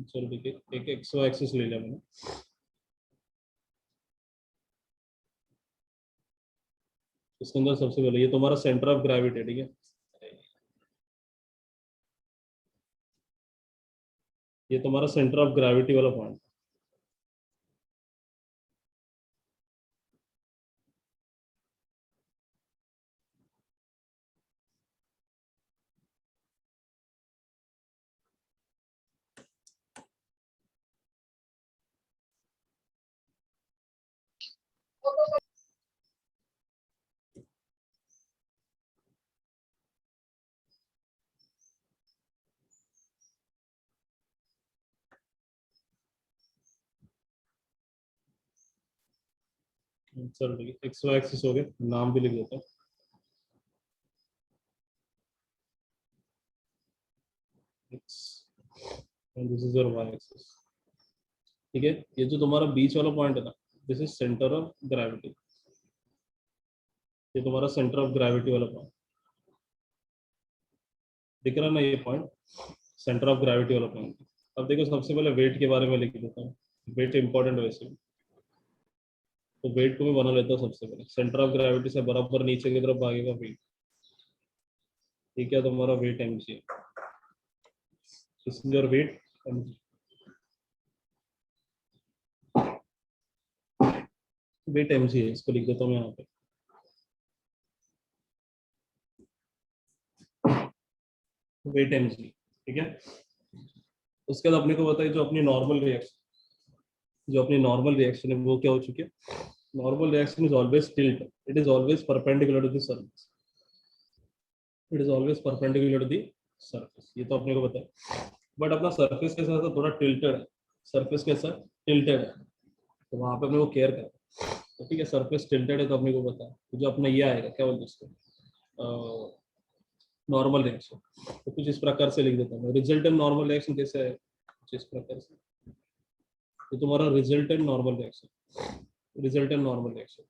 चलो देखिए, एक एक्स वाई एक्सिस ले लिया मैंने। इसके अंदर सबसे पहले ये तुम्हारा सेंटर ऑफ ग्रेविटी है, ठीक है। ये तुम्हारा सेंटर ऑफ ग्रेविटी वाला पॉइंट। चलो ठीक है, एक्स वाई एक्सिस हो गया, नाम भी लिख देता हूँ। X and this is your Y axis, ठीक है। ये जो तुम्हारा बीच वाला पॉइंट है ना, this is centre of gravity. ये तुम्हारा सेंटर ऑफ ग्रेविटी वाला पॉइंट दिख रहा है ना, ये पॉइंट सेंटर ऑफ ग्रेविटी वाला पॉइंट। अब देखो, सबसे पहले वेट के बारे में लिख देता हूँ। वेट इंपॉर्टेंट वैसे भी, तो वेट को मैं बना लेता हूँ। सबसे पहले सेंटर ऑफ ग्रेविटी से बराबर नीचे की तरफ भागेगा वेट, ठीक है। तुम्हारा weight M G, your weight M G, weight M G है, इसको लिख देता हूँ मैं यहाँ पे। वेट एम जी, ठीक है। उसके बाद अपने को बताइए, जो अपनी नॉर्मल रिएक्शन है वो क्या हो चुकी है। Normal reaction is always tilt, it is always perpendicular to the surface, it is always perpendicular to the surface, ये तो अपने को पता है। बट अपना सरफेस के साथ थोड़ा टिल्टेड है, सरफेस के साथ टिल्टेड है, तो वहां पे अपने को केयर करना है। तो ठीक है, सरफेस टिल्टेड है तो अपने को पता है, तो जो अपना ये आएगा, क्या बोलते हैं उसको, नॉर्मल रिएक्शन। तो कुछ इस प्रकार से लिख देता हूँ। रिजल्टेंट नॉर्मल रिएक्शन कैसे है, कुछ इस प्रकार से। तो तुम्हारा रिजल्टेंट नॉर्मल रिएक्शन,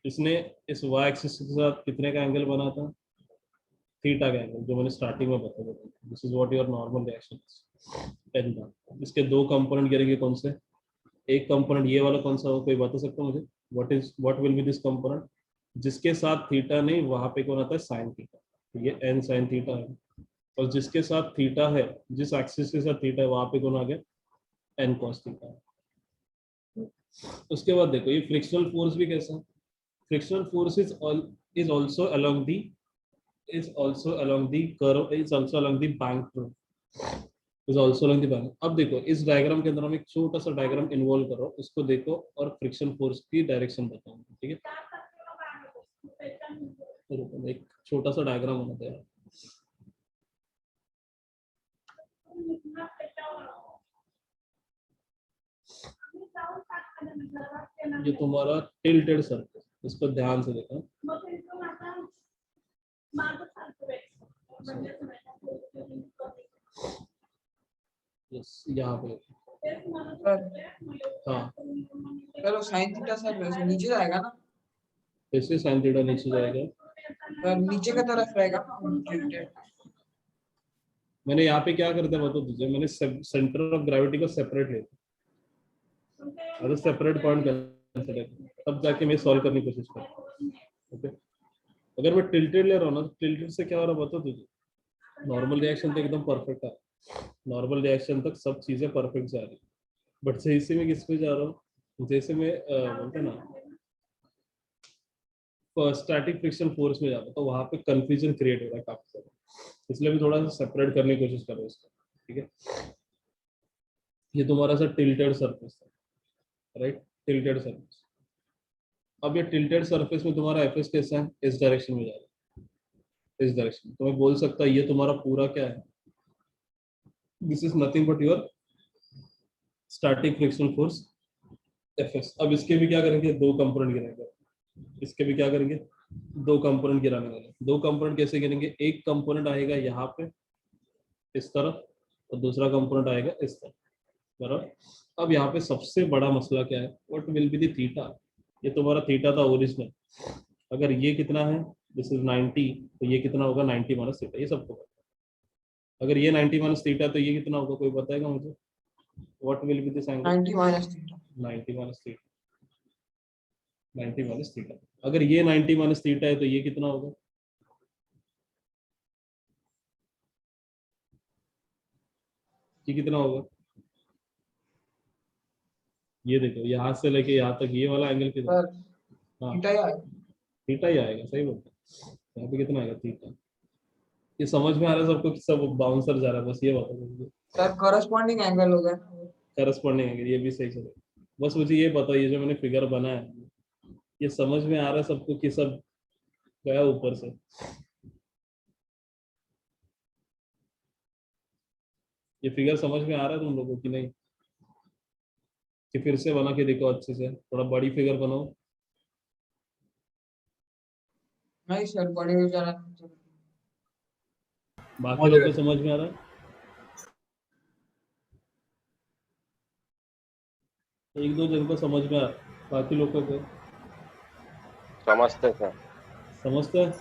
इसने इस वाई एक्सिस के साथ कितने का एंगल बना था, थीटा का एंगल, जो मैंने स्टार्टिंग में बताया। This is what your normal reaction is. इसके दो कंपोनेंट गिरेंगे, कौन से। एक कंपोनेंट ये वाला कौन सा हो, कोई बता सकता मुझे। What will be this component, जिसके साथ थीटा नहीं, वहां पे कौन आता है, साइन थीटा। ये एन साइन थीटा है। और जिसके साथ थीटा है, जिस एक्सिस के साथ थीटा है, वहां पे कौन आ गया, एन कॉस थीटा। उसके बाद देखो, ये फ्रिक्शनल फोर्स भी कैसा है। Frictional force is also along the curve, is also along the bank curve, is also along the bank। अब देखो, इस डायग्राम के अंदर हम एक छोटा सा डायग्राम इन्वॉल्व करो, उसको देखो और फ्रिक्शन फोर्स की डायरेक्शन बताओ, ठीक है। तो एक छोटा सा डायग्राम होना है। ये तुम्हारा टिल्टेड सरफेस, इसको ध्यान से देखो। यस, यहाँ पे। सर हाँ, सर वो साइन थीटा सर नीचे जाएगा ना, कैसे साइन थीटा नीचे जाएगा। सर नीचे की तरफ रहेगा ना tilted। मैंने यहाँ पे क्या करते हैं बता दीजिए, मैंने सेंटर ऑफ ग्रेविटी को सेपरेट लिया, अगर सेपरेट पॉइंट कंसीडर तब जाके मैं सॉल्व करने की कोशिश करूँ। ओके, अगर मैं टिल्टेड ले रहा हूँ ना, तो टिल्टेड से क्या हो रहा है बता दीजिए। नॉर्मल रिएक्शन तो एकदम परफेक्ट है, नॉर्मल रिएक्शन तक सब चीजें परफेक्ट जा रही है। बट जैसे मैं किस पे जा रहा हूँ, जैसे मैं बोलते हैं ना स्टैटिक फ्रिक्शन फोर्स में जाता, तो वहां पे कंफ्यूजन क्रिएट हो रहा है काफी सारा, इसलिए भी थोड़ा सा सेपरेट करने की कोशिश करो इसको, ठीक है। ये तुम्हारा सा टिल्टेड सरफेस है, राइट, टिल्टेड सरफेस। अब ये टिल्टेड सरफेस में तुम्हारा एफएस कैसा है, इस डायरेक्शन में जा रहा है, इस डायरेक्शन। तो मैं बोल सकता ये तुम्हारा पूरा क्या है, this is nothing but your static friction force FS. अब इसके भी क्या करेंगे, दो कंपोनेंट गिरेंगे, इसके भी क्या करेंगे, दो कंपोनेंट गिराने वाले। दो कंपोनेंट कैसे गिरेंगे, एक कंपोनेंट आएगा यहाँ पे इस तरफ और दूसरा कंपोनेंट आएगा इस तरफ, बराबर। अब यहाँ पे सबसे बड़ा मसला क्या है, what will be the theta. ये तुम्हारा थीटा था ओरिजिनल, अगर ये कितना है, दिस इज 90, तो ये कितना होगा 90 माइनस थीटा, ये सबको पता है। अगर ये 90 माइनस थीटा तो ये कितना होगा, कोई बताएगा मुझे, what will be this angle, 90 minus theta. 90 minus theta, 90 minus theta. अगर ये 90 माइनस थीटा है तो ये कितना होगा, ये कितना होगा, ये देखो यहाँ से लेके यहाँ तक ये वाला एंगल कितना, Sir, हाँ theta या थीटा ही आएगा, सही बोलते हैं। यहाँ पे कितना आएगा थीटा, ये समझ में आ रहा है सबको कि सब बाउंसर जा रहा है, बस ये बताओ मुझे। sir corresponding angle होगा. करस्पॉन्डिंग एंगल, ये भी सही चले, बस मुझे ये बताओ, ये जो मैंने फिगर बनाया है ये समझ में आ रहा है सबको कि सब गया ऊपर से, ये फिगर समझ में आ रहा है तुम लोगों की नहीं, कि फिर से बना के देखो अच्छे से, थोड़ा बड़ी फिगर बनाओ। नहीं sir, बड़ी हो जा रहा है. बाकी लोग को समझ में आ रहा है, एक दो जन को समझ में आ रहा है, बाकी लोग को समझते सर। समझते हैं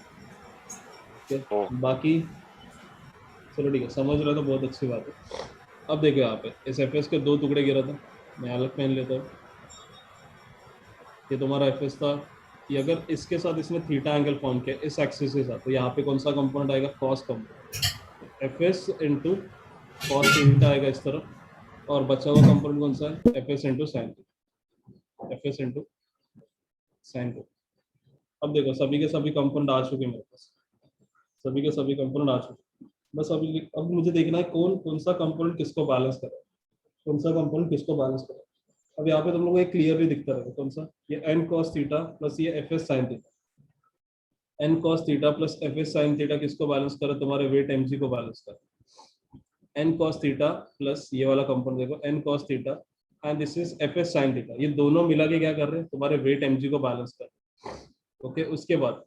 क्या? बाकी चलो ठीक है, समझ रहा तो बहुत अच्छी बात है। अब देखो यहाँ पे इस एफ के दो टुकड़े गिरा था, मैं अलग पेन लेता हूँ, ये तुम्हारा एफ था, ये अगर इसके साथ इसने थीटा एंगल फॉर्म किया इस एक्सिस के साथ, तो यहाँ पे कौन सा कंपोनेंट आएगा, cos component, F S into cos theta आएगा इस तरफ, और बचा हुआ कंपोनेंट कौन सा है, F S into sign, F S into sign. अब देखो सभी के सभी कंपोनेंट आ चुके हैं मेरे पास, सभी के सभी कंपोनेंट आ चुके हैं, बस अभी अब मुझे देखना है कौन कौन सा कंपोनेंट किसको बैलेंस करे, कौन सा कंपोनेंट किसको बैलेंस करे। अब यहाँ पे तुम लोगों को एक क्लियरली दिखता रहेगा कौन सा, ये एन कॉस थीटा प्लस ये F S sine theta, N cos theta plus F S sine theta किसको बैलेंस करे, तुम्हारे वेट एमजी को बैलेंस करे। एन कॉस थीटा प्लस ये वाला कंपोनेंट देखो N cos theta and this is F S sine theta, ये दोनों मिला के क्या कर रहे हैं, तुम्हारे वेट एमजी को बैलेंस कर रहे हैं। ओके, उसके बाद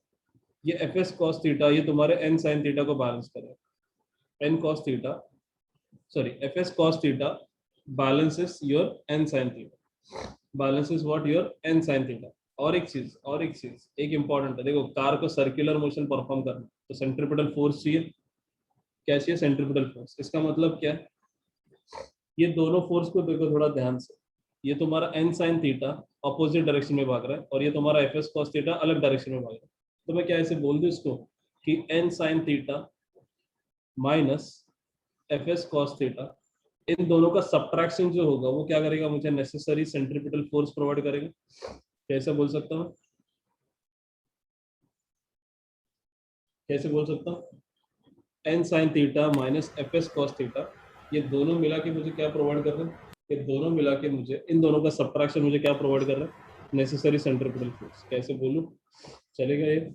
ये एफ एस कॉस थीटा ये तुम्हारे एन साइन थीटा को बैलेंस कर रहे हैं। N cos theta sorry F S cos theta balances your n sin theta, balances what your n sin theta। और एक चीज एक इंपॉर्टेंट है, देखो कार को सर्कुलर मोशन परफॉर्म करना तो सेंट्रीपिटल फोर्स चाहिए, क्या चाहिए, सेंट्रीपिटल फोर्स। इसका मतलब क्या है, ये दोनों फोर्स को देखो थोड़ा ध्यान से, ये तुम्हारा n sin theta opposite direction में भाग रहा है और ये तुम्हारा एफ एस कॉस थीटा अलग डायरेक्शन में भाग रहा है, तो मैं क्या ऐसे बोल दूं इसको कि n sin theta minus F S cos theta, इन दोनों का सब्ट्रैक्शन जो होगा वो क्या करेगा, मुझे नेसेसरी सेंट्रीपिटल फोर्स प्रोवाइड करेगा। कैसे बोल सकता हूँ, कैसे बोल सकता हूँ, N sine theta minus F S cos theta, ये दोनों मिला के मुझे क्या प्रोवाइड कर रहे हैं, ये दोनों मिला के मुझे इन दोनों का सब्ट्रैक्शन मुझे क्या प्रोवाइड कर रहा है, नेसेसरी सेंट्रीपिटल फोर्स। कैसे बोलूँ, चलेगा ये,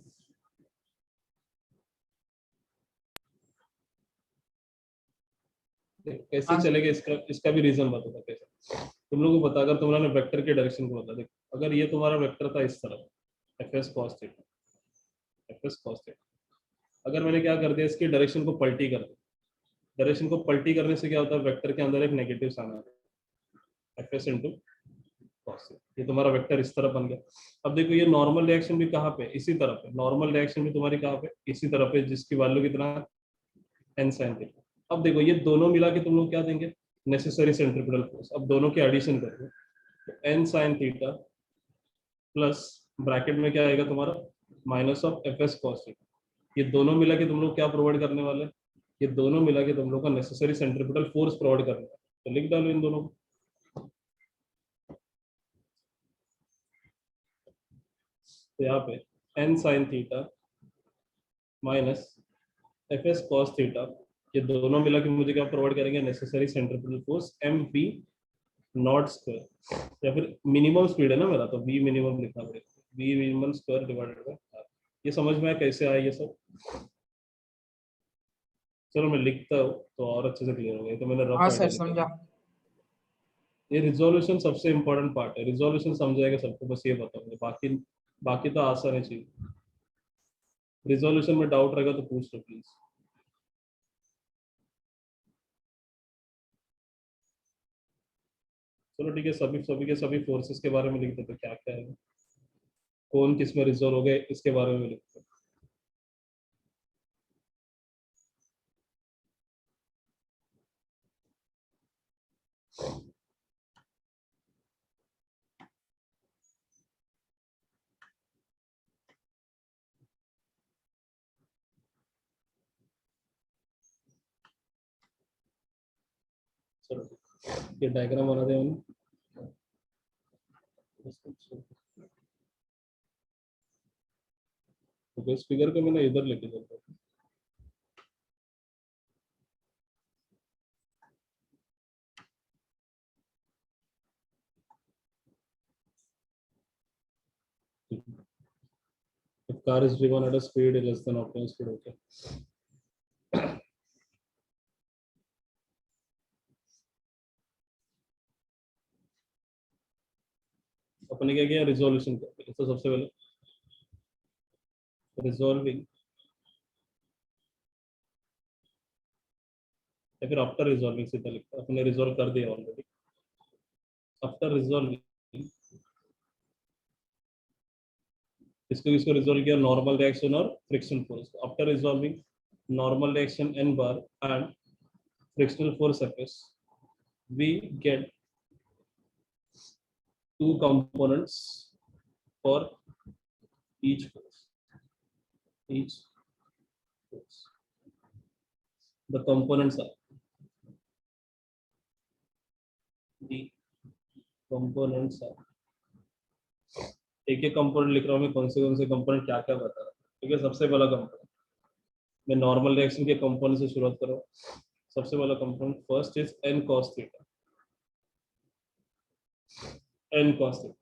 कैसे चलेगा, इसका भी रीजन बताता कैसे। तुम लोगों को पता, अगर तुम लोगों ने वेक्टर के डायरेक्शन को बता, देखो अगर ये तुम्हारा वेक्टर था इस तरफ F S cos theta, F S cos theta, अगर मैंने क्या कर दिया इसकी डायरेक्शन को पलटी कर दिया, डायरेक्शन को पलटी करने से क्या होता है, वेक्टर के अंदर एक नेगेटिव साइन आता है, एफ एस इंटू कॉस, ये तुम्हारा वेक्टर इस तरफ बन गया। अब देखो ये नॉर्मल रिएक्शन भी कहाँ पे, इसी तरफ है, नॉर्मल रिएक्शन भी तुम्हारी कहाँ पे, इसी तरफ है, जिसकी वैल्यू कितना है, एन साइन थीटा। अब देखो ये दोनों मिला के तुम लोग क्या देंगे, नेसेसरी सेंट्रीपिटल फोर्स। अब दोनों की एडिशन करोगे तो N sine theta plus bracket में क्या आएगा तुम्हारा, minus of F S cos theta, ये दोनों मिला के तुम लोग क्या प्रोवाइड करने वाले, ये दोनों मिला के तुम लोग का नेसेसरी सेंट्रीपिटल फोर्स प्रोवाइड करने वाले, तो लिख डालो इन दोनों को। तो यहाँ पे N sine theta minus F S cos theta, ये दोनों मिला के मुझे क्या प्रोवाइड करेंगे, necessary centripetal force M P naught square, या फिर मिनिमम स्पीड है ना मेरा, तो वी मिनिमम लिखना पड़ेगा, V minimum square divided by R. ये समझ में आया कैसे आया ये सब, चलो मैं लिखता हूँ तो और अच्छे से क्लियर हो गया, तो मैंने रफ हाँ आइडिया सर लिखा। समझा. ये रिजोल्यूशन सबसे इम्पोर्टेंट पार्ट है, रिजोल्यूशन समझाएगा सबको, बस ये बताओ मुझे, बाकी बाकी तो आसान है चीज। रिजोल्यूशन में डाउट रहेगा तो पूछ लो प्लीज। चलो ठीक है, सभी सभी के सभी फोर्सेस के बारे में लिख देते, क्या क्या है, कौन किस में रिजोल्व हो गए इसके बारे में लिखते। चलो ये डायग्राम बना दे हम। तो इस फिगर को मैंने इधर लेके जाता हूँ। If car is driven at a speed less than optimum speed, okay. अपने क्या किया, रिजोल्यूशन किया, तो सबसे पहले रिजॉल्विंग, या फिर आफ्टर रिजॉल्विंग सीधा लिखता, अपने रिजॉल्व कर दिया ऑलरेडी। आफ्टर रिजॉल्विंग इसको किसको रिजॉल्व किया, नॉर्मल रिएक्शन और frictional force. After resolving normal reaction n bar and frictional force fs, we get two components for each force, each force. The components are, the components are, एक एक component लिख रहा हूँ मैं, कौन से कंपोनेंट क्या क्या बता रहा हूँ। ठीक है, सबसे पहला कंपोनेंट मैं नॉर्मल रिएक्शन के कंपोनेंट से शुरुआत कर रहा हूँ। सबसे पहला component first is n cos theta, n cos theta.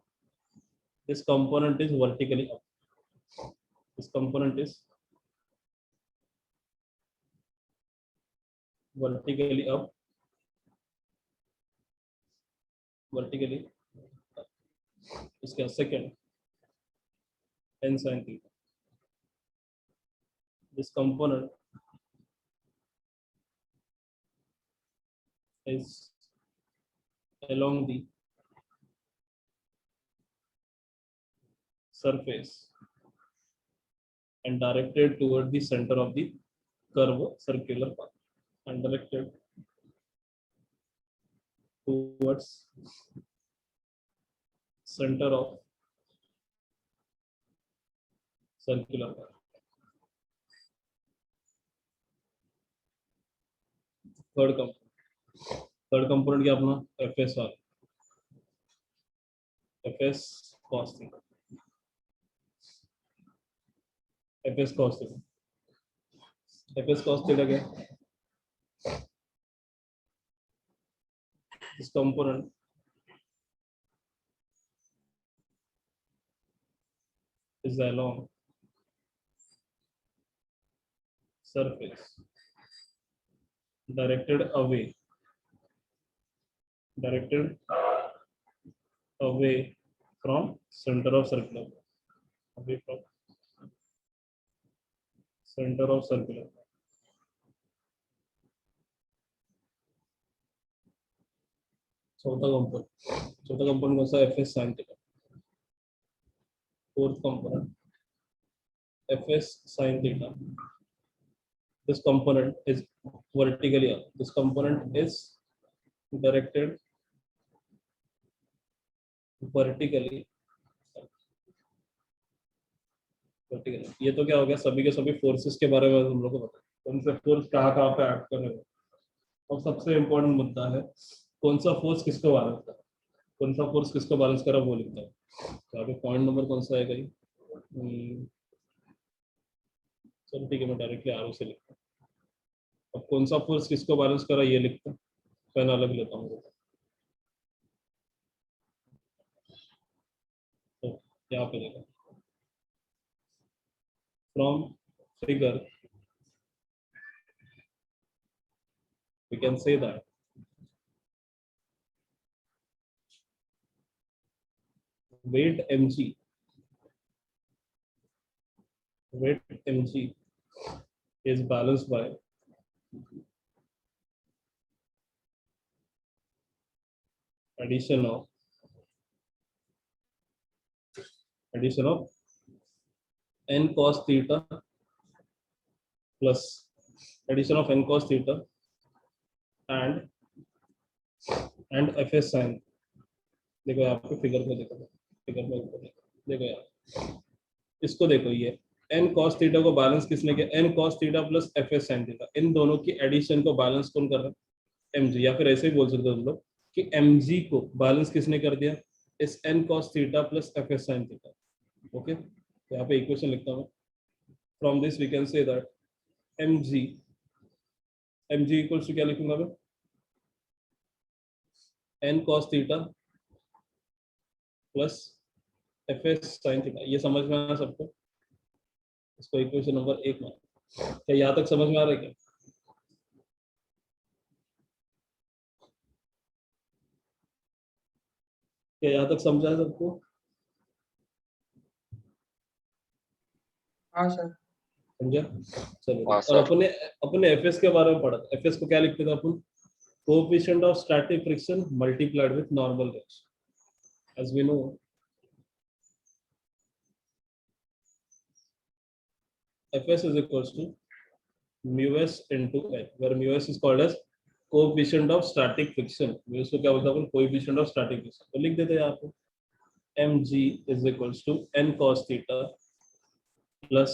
This component is vertically up. This component is vertically up, vertically up. इसका second n sin theta. This component is along the surface and directed toward the center of the curve circular path, and directed towards center of circular path. Third component क्या अपना, fs वाला, fs cos theta, fs cos theta, fs cos theta क्या, this component is along surface directed away from center of circular, away from center of circular. चौथा component कौन सा, fs sin theta. Fourth component fs sin theta. This component is vertically up. This component is directed vertically. vertically. ये तो क्या हो गया, सभी के सभी फोर्सेस के बारे में हम लोग को पता है, कौन से फोर्स कहाँ कहाँ पे एक्ट कर रहे हैं। और सबसे इम्पोर्टेंट मुद्दा है कौन सा फोर्स किसको बैलेंस कर, कौन सा फोर्स किसको बैलेंस करा वो लिखता है। तो अभी पॉइंट नंबर कौन सा आएगा ये, चलो ठीक है, मैं डायरेक्टली आर से लिखता हूँ। अब कौन सा फोर्स किसको बैलेंस करा ये लिखता हूँ, पेन अलग लेता हूँ। तो यहाँ पे देखा, from figure we can say that weight mg is balanced by addition of n cos theta plus addition of n cos theta and fs sin। देखो यहाँ पे फिगर में देखो, देखो यार, इसको देखो, ये n cos थीटा को बैलेंस किसने किया, n cos theta plus fs sin theta, इन दोनों की एडिशन को बैलेंस कौन कर रहा है, mg। या फिर ऐसे ही बोल सकते हो तुम लोग कि mg को बैलेंस किसने कर दिया, इस n cos theta plus fs sin theta. Okay, यहाँ पे इक्वेशन लिखता हूँ, from this we can say that mg equals to क्या लिखूंगा मैं, n cos theta plus fs sin theta. ये समझ में आया सबको, इसको इक्वेशन नंबर 1 मान। क्या यहाँ तक समझ में आ रहा है क्या, यहाँ तक समझा है सबको? हाँ सर। समझा, चलो। हाँ, और सर। अपने एफएस के बारे में पढ़ा था, एफएस को क्या लिखते थे अपन, coefficient of static friction multiplied with normal reaction. As we know, fs is equals to mu s into n, where mu s is called as coefficient of static friction। mu s को क्या बोलते हैं अपन, coefficient of static friction। तो लिख देते हैं यहाँ पे mg is equals to n cos theta plus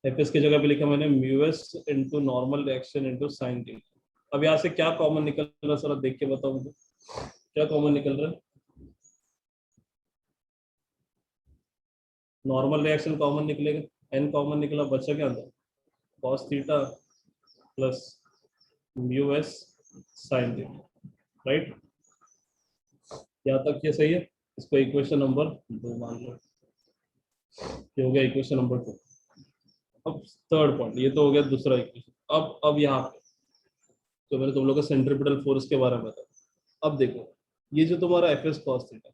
fs की जगह पे लिखा मैंने mu s into normal reaction into sin theta। अब यहाँ से क्या कॉमन निकल रहा है सर, देख के बताओ मुझे, क्या कॉमन निकल रहा है, नॉर्मल रिएक्शन कॉमन निकलेगा, n कॉमन निकला, बचा क्या अंदर, cos theta plus mu s sin theta, right. यहाँ तक ये सही है, इसको इक्वेशन नंबर 2 मान लो, ये हो गया इक्वेशन नंबर 2। अब थर्ड पॉइंट, ये तो हो गया दूसरा इक्वेशन। अब यहाँ पे तो मैंने तुम लोग को सेंट्रीपिटल फोर्स के बारे में बताया। अब देखो, ये जो तुम्हारा fs cos थीटा,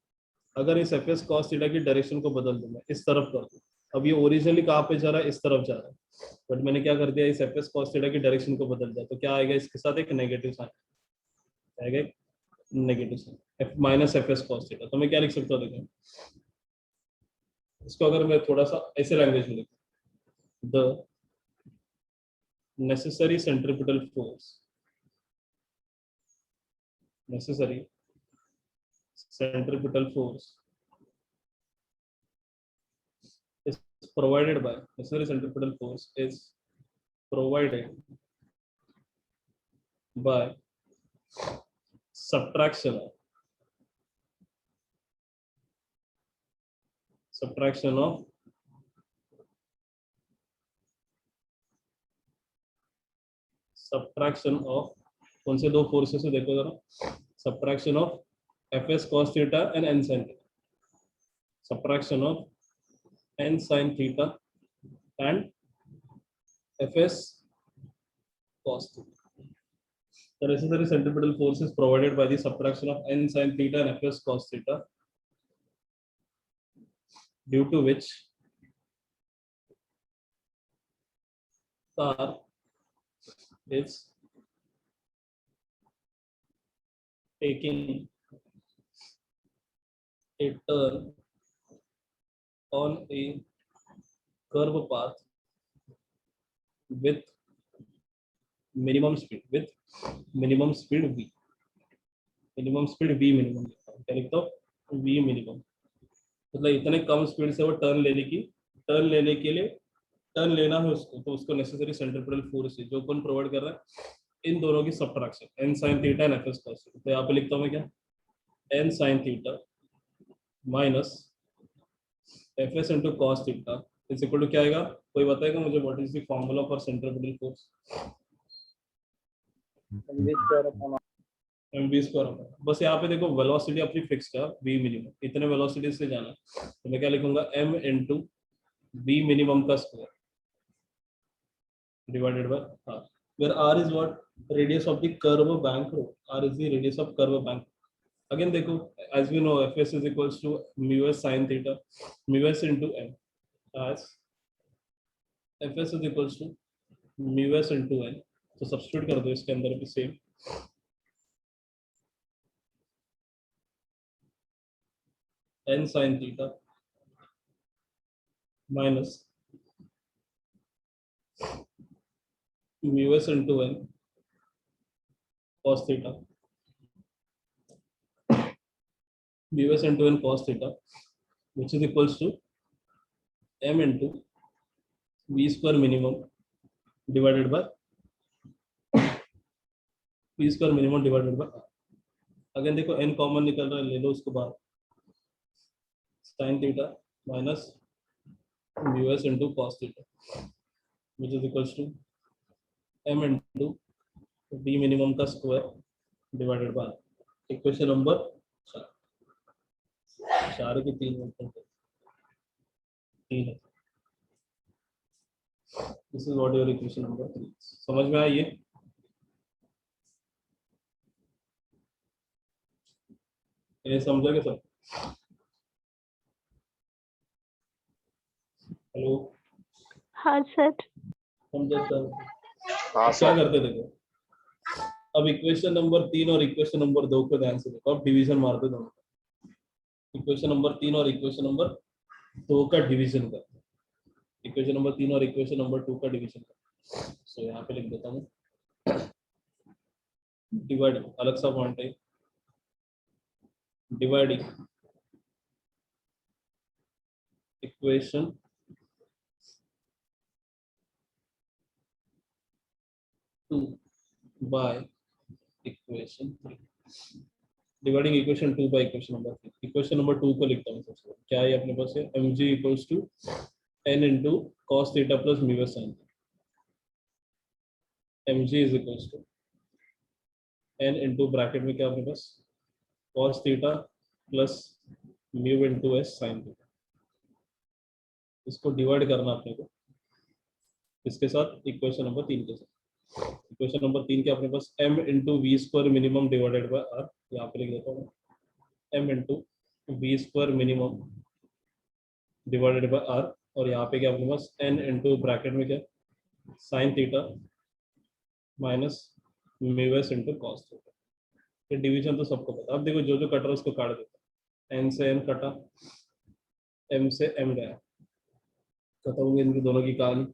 अगर इस fs cos थीटा की डायरेक्शन को बदल दूं मैं, इस तरफ कर दूं, अब ये ओरिजिनली कहाँ पे जा रहा है, इस तरफ जा रहा है, बट मैंने क्या कर दिया, इस fs cos थीटा की डायरेक्शन को बदल दिया, तो क्या आएगा, इसके साथ एक नेगेटिव साइन आएगा, negative sign minus fs cos theta. तो मैं क्या लिख सकता हूँ, देखो इसको अगर मैं थोड़ा सा ऐसे लैंग्वेज में लिखूं, the necessary centripetal force is provided by necessary centripetal force is provided by subtraction of कौन से दो फोर्सेस है, देखो जरा, subtraction of fs cos theta and n sin theta, subtraction of n sin theta and fs cos theta। The necessary centripetal force is provided by the subtraction of n sin theta and fs cos theta, due to which car is taking a turn on a curve path with minimum speed v, minimum speed v minimum, क्या लिखता हूँ, v minimum, मतलब इतने कम speed से वो turn लेने के लिए टर्न लेना है उसको, तो उसको नेसेसरी सेंट्रीपिटल फोर्स जो कौन प्रोवाइड कर रहा है, इन दोनों की subtraction n sin theta and fs cos theta. तो यहाँ पे लिखता हूँ मैं क्या, n sin theta minus fs into cos theta is equal to क्या आएगा, कोई बताएगा मुझे, what is the formula for centripetal force, mv square. बस यहाँ पे देखो वेलोसिटी अपनी फिक्स्ड है, v मिनिमम, इतने वेलोसिटी से जाना, तो मैं क्या लिखूंगा, m into v मिनिमम का square divided by r, where r is what, radius of the curve bank, r is the radius of curve bank, again देखो, as we know F S is equals to mu S sine theta mu S into N, as F S is equals to mu S into N, तो substitute कर दो इसके अंदर भी same, N sine theta minus mu S into N cos theta, mu s into n cos theta, which is equals to m into v square minimum divided by v square minimum divided by r. Again देखो n common निकल रहा है, ले लो उसको बाहर, sin theta minus mu s into cos theta, which is equals to m into v minimum का square divided by equation number 4 की 3 है। This is what your equation number 3। समझ में आई ये समझा क्या सब? हेलो, हाँ सर। समझा सब? हाँ क्या सर। करते देखो, अब इक्वेशन नंबर 3 और इक्वेशन नंबर 2 को ध्यान से देखो, अब डिवीजन मारते दोनों, इक्वेशन नंबर 3 और इक्वेशन नंबर 2 का डिवीजन करते, इक्वेशन नंबर 3 और इक्वेशन नंबर 2 का डिवीजन करते। सो यहाँ पे लिख देता हूँ, डिवाइडिंग अलग सा पॉइंट है, dividing equation 2 by equation 3, dividing equation 2 by equation number 3। Equation number 2 को लिखता हूँ सबसे, क्या है अपने पास है, mg equals to n into cos theta plus mu S sine, mg is equals to n into bracket में क्या अपने पास cos theta plus mu into S sine theta, इसको डिवाइड करना अपने को इसके साथ, इक्वेशन नंबर 3 के साथ। इक्वेशन नंबर 3 के अपने पास m into V square minimum divided by r, यहाँ पे लिख देता हूँ m into V square minimum divided by r, और यहाँ पे क्या अपने पास n इंटू ब्रैकेट में क्या sign theta minus mu S into cos theta. ये डिवीजन तो सबको पता। अब देखो जो जो कट रहा है उसको काट देता, n से n कटा, m से m गया, खत्म होगी इनकी दोनों की कहानी।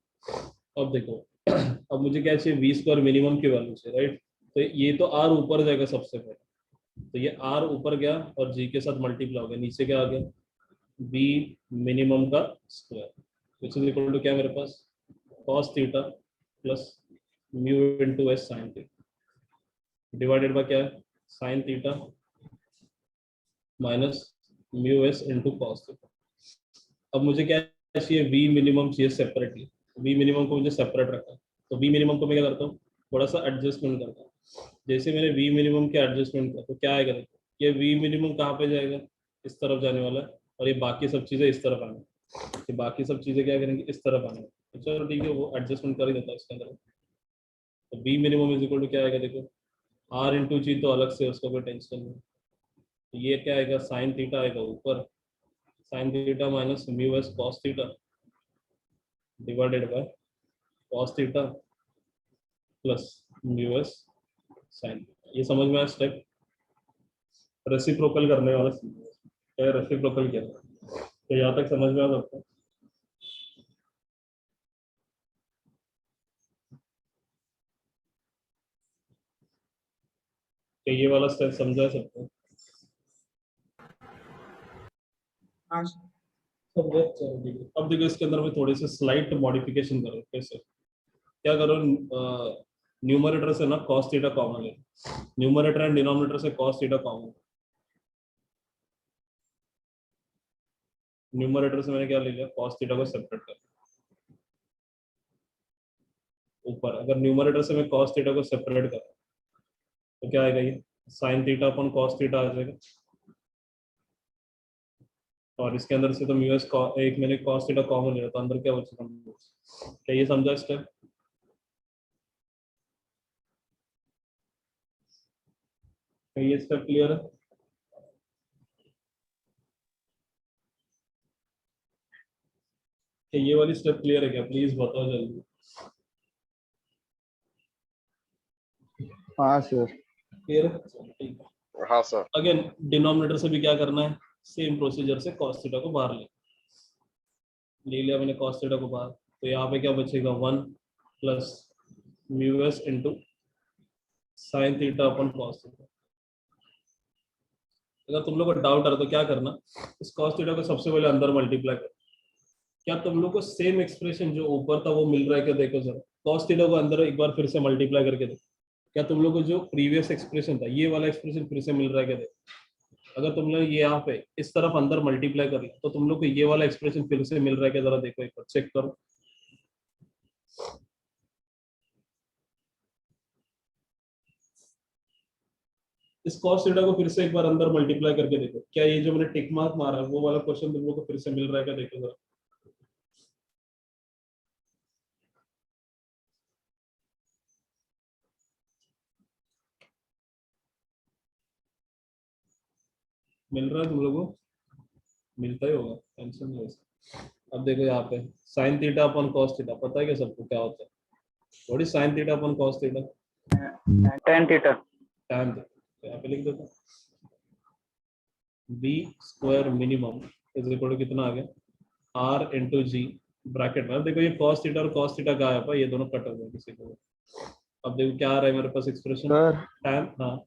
अब देखो अब मुझे क्या चाहिए, वी स्क्वायर मिनिमम की वैल्यू से, राइट, तो ये तो r ऊपर जाएगा सबसे पहले, तो ये r ऊपर गया और g के साथ मल्टीप्लाई हो गया, नीचे क्या आ गया v मिनिमम का square, which is equal to क्या मेरे पास cos theta plus mu into s sin theta divided by क्या है sin theta minus mu s into cos theta. अब मुझे क्या चाहिए, v मिनिमम चाहिए सेपरेटली, v मिनिमम को मुझे सेपरेट रखा, तो v मिनिमम को मैं क्या करता हूँ थोड़ा सा एडजस्टमेंट करता हूँ। जैसे मैंने v मिनिमम के एडजस्टमेंट किया तो क्या आएगा, ये v मिनिमम कहाँ पे जाएगा, इस तरफ जाने वाला है, और ये बाकी सब चीजें इस तरफ आने, ये बाकी सब चीजें क्या करेंगे इस तरफ आने। तो चलो ठीक है, वो एडजस्टमेंट कर ही देता है इसके अंदर। तो v minimum is equal to क्या आएगा, देखो r इंटू जी तो अलग से, उसका कोई टेंशन नहीं, तो ये क्या आएगा साइन थीटा आएगा ऊपर, sine theta minus mu S cos theta divided by cos theta plus mu S sine. ये समझ में आया स्टेप, रेसिप्रोकल करने वाला क्या है, रेसिप्रोकल क्या है, तो यहाँ तक समझ में आ सकता है। तो ये वाला स्टेप समझा सकते हैं, हाँ सर। समझे, चलो ठीक है। अब देखो इसके अंदर में थोड़ी सी स्लाइट मॉडिफिकेशन करो, कैसे क्या करो, न्यूमरेटर से ना cos थीटा कॉमन ले, न्यूमरेटर एंड डिनोमिनेटर से cos थीटा कॉमन, न्यूमरेटर से मैंने क्या ले लिया cos थीटा को सेपरेट कर ऊपर, अगर न्यूमरेटर से मैं cos थीटा को सेपरेट कर तो क्या आएगा, ये sin थीटा अपन cos थीटा आ जाएगा, और इसके अंदर से तो म्यू एस एक मैंने cos थीटा कॉमन लिया तो अंदर क्या बचेगा, क्या ये समझा स्टेप, ये स्टेप क्लियर है। क्या ये वाली स्टेप क्लियर है क्या? प्लीज बताओ जल्दी। हाँ सर। क्लियर है? चलो, ठीक है। हाँ सर। अगेन डिनोमिनेटर से भी क्या करना है, सेम प्रोसीजर से cos थीटा को बाहर ले लिया मैंने cos थीटा को बाहर, तो यहाँ पे क्या बचेगा 1 plus mu S into sine theta अपन cos थीटा। अगर तुम लोग को डाउट आ रहा तो क्या करना, इस cos थीटा को सबसे पहले अंदर मल्टीप्लाई कर। क्या तुम लोग को सेम एक्सप्रेशन जो ऊपर था वो मिल रहा है क्या? देखो सर, cos थीटा को अंदर एक बार फिर से मल्टीप्लाई करके देखो, क्या तुम लोग को जो प्रीवियस एक्सप्रेशन था ये वाला एक्सप्रेशन फिर से मिल रहा है क्या? देखो, अगर तुम लोग ये यहाँ पे इस तरफ अंदर मल्टीप्लाई कर लिया तो तुम लोग को ये वाला एक्सप्रेशन फिर से मिल रहा है क्या? जरा देखो एक बार चेक करो। इस cos थीटा को फिर से एक बार अंदर मल्टीप्लाई करके देखो, क्या ये जो मैंने टिक मार्क मारा है वो वाला क्वेश्चन तुम लोग को फिर से मिल रहा है क्या? देखो जरा। मिल रहा है तुम लोगों को? मिलता ही होगा, टेंशन नहीं है इसका। अब देखो यहाँ पे साइन थीटा अपन cos थीटा, पता है क्या सबको क्या होता है? व्हाट इज साइन थीटा अपन cos theta? tan theta. tan theta. तो यहाँ पे लिख देता हूँ V square minimum is equal to कितना आ गया आर इंटू जी ब्रैकेट में। अब देखो ये cos थीटा और cos थीटा का है, ये दोनों कट हो गए किसी को। अब देखो क्या आ रहा है मेरे पास एक्सप्रेशन, सर tan। हाँ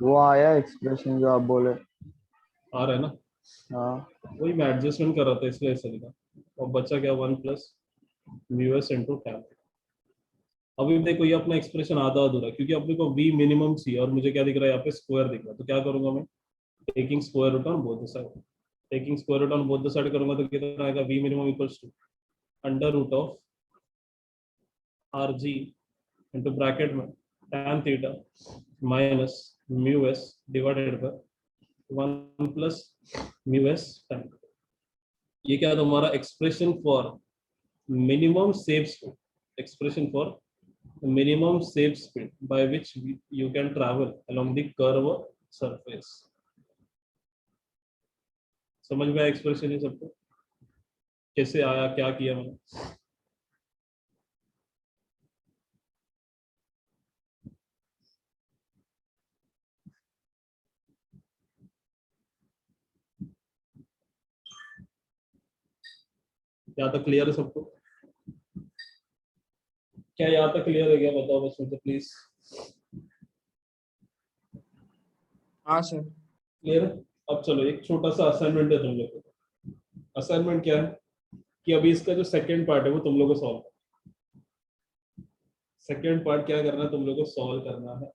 वो आया एक्सप्रेशन जो आप बोले। आ रहा है ना? हाँ। वही मैं एडजस्टमेंट कर रहा था इसलिए ऐसा लिखा। और बचा क्या 1 plus mu S into tan। अभी देखो ये अपना एक्सप्रेशन आधा अधूरा है, क्योंकि अपने को v मिनिमम चाहिए और मुझे क्या दिख रहा है यहाँ पे स्क्वायर दिख रहा है। तो क्या करूंगा मैं, taking square root on both the side. Taking square root on both the side करूंगा तो कितना आएगा, v minimum equals to under root of R G into bracket में tan theta minus mu S divided by 1 plus mu S tan। ये क्या तुम्हारा expression for minimum safe speed, expression for minimum safe speed by which you can travel along the curve surface। समझ में आया expression ये सबको कैसे आया, क्या किया मैंने? यहाँ तक क्लियर है सबको? क्या यहाँ तक क्लियर है क्या? बताओ बस मुझे प्लीज। हाँ सर। क्लियर है? अब चलो एक छोटा सा असाइनमेंट है तुम लोग को। असाइनमेंट क्या है कि अभी इसका जो सेकंड पार्ट है वो तुम लोग को सॉल्व करना। सेकंड पार्ट क्या करना है, तुम लोग को सॉल्व करना है।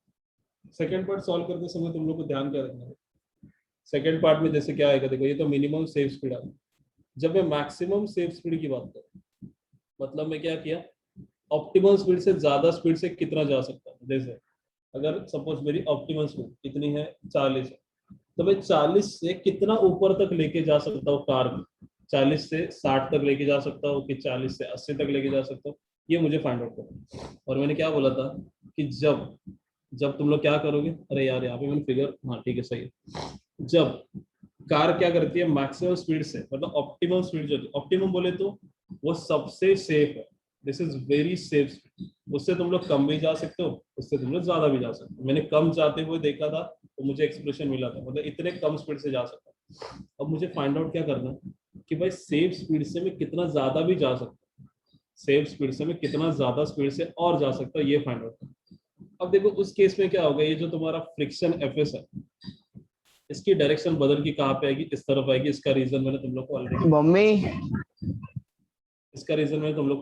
सेकंड पार्ट सॉल्व करते समय तुम लोग को ध्यान क्या रखना है, सेकंड पार्ट में जैसे क्या आएगा देखो, ये तो मिनिमम सेफ स्पीड आ गई। जब मैं मैक्सिमम सेफ स्पीड की बात करूं मतलब मैं क्या किया, ऑप्टिमल स्पीड से ज्यादा स्पीड से कितना जा सकता हूँ। जैसे अगर सपोज मेरी ऑप्टिमल स्पीड कितनी है 40 है, तो मैं 40 से कितना ऊपर तक लेके जा सकता हूँ कार को, 40 से 60 तक लेके जा सकता हूँ कि 40 से 80 तक लेके जा सकता हूँ, ये मुझे फाइंड आउट करना। और मैंने क्या बोला था कि जब जब तुम लोग क्या करोगे, अरे यार यहाँ पे मैंने फिगर, हाँ ठीक है सही है, जब कार क्या करती है मैक्सिमम स्पीड से, मतलब ऑप्टिमम स्पीड जो ऑप्टिमम बोले तो वो सबसे सेफ है, this is very safe speed. उससे तुम लोग कम भी जा सकते हो, उससे तुम लोग ज्यादा भी जा सकते हो। मैंने कम जाते हुए देखा था तो मुझे एक्सप्रेशन मिला था, मतलब इतने कम स्पीड से जा सकता हूँ। अब मुझे फाइंड आउट क्या करना है कि भाई सेफ स्पीड से मैं कितना ज्यादा भी जा सकता हूँ, सेफ स्पीड से मैं कितना ज्यादा स्पीड से और जा सकता हूँ, ये फाइंड आउट करना। अब देखो उस केस में क्या होगा, ये जो तुम्हारा फ्रिक्शन एफएस है इसकी डायरेक्शन बदल के कहाँ पे आएगी, इस तरफ आएगी। इसका रीजन मैंने तुम लोग को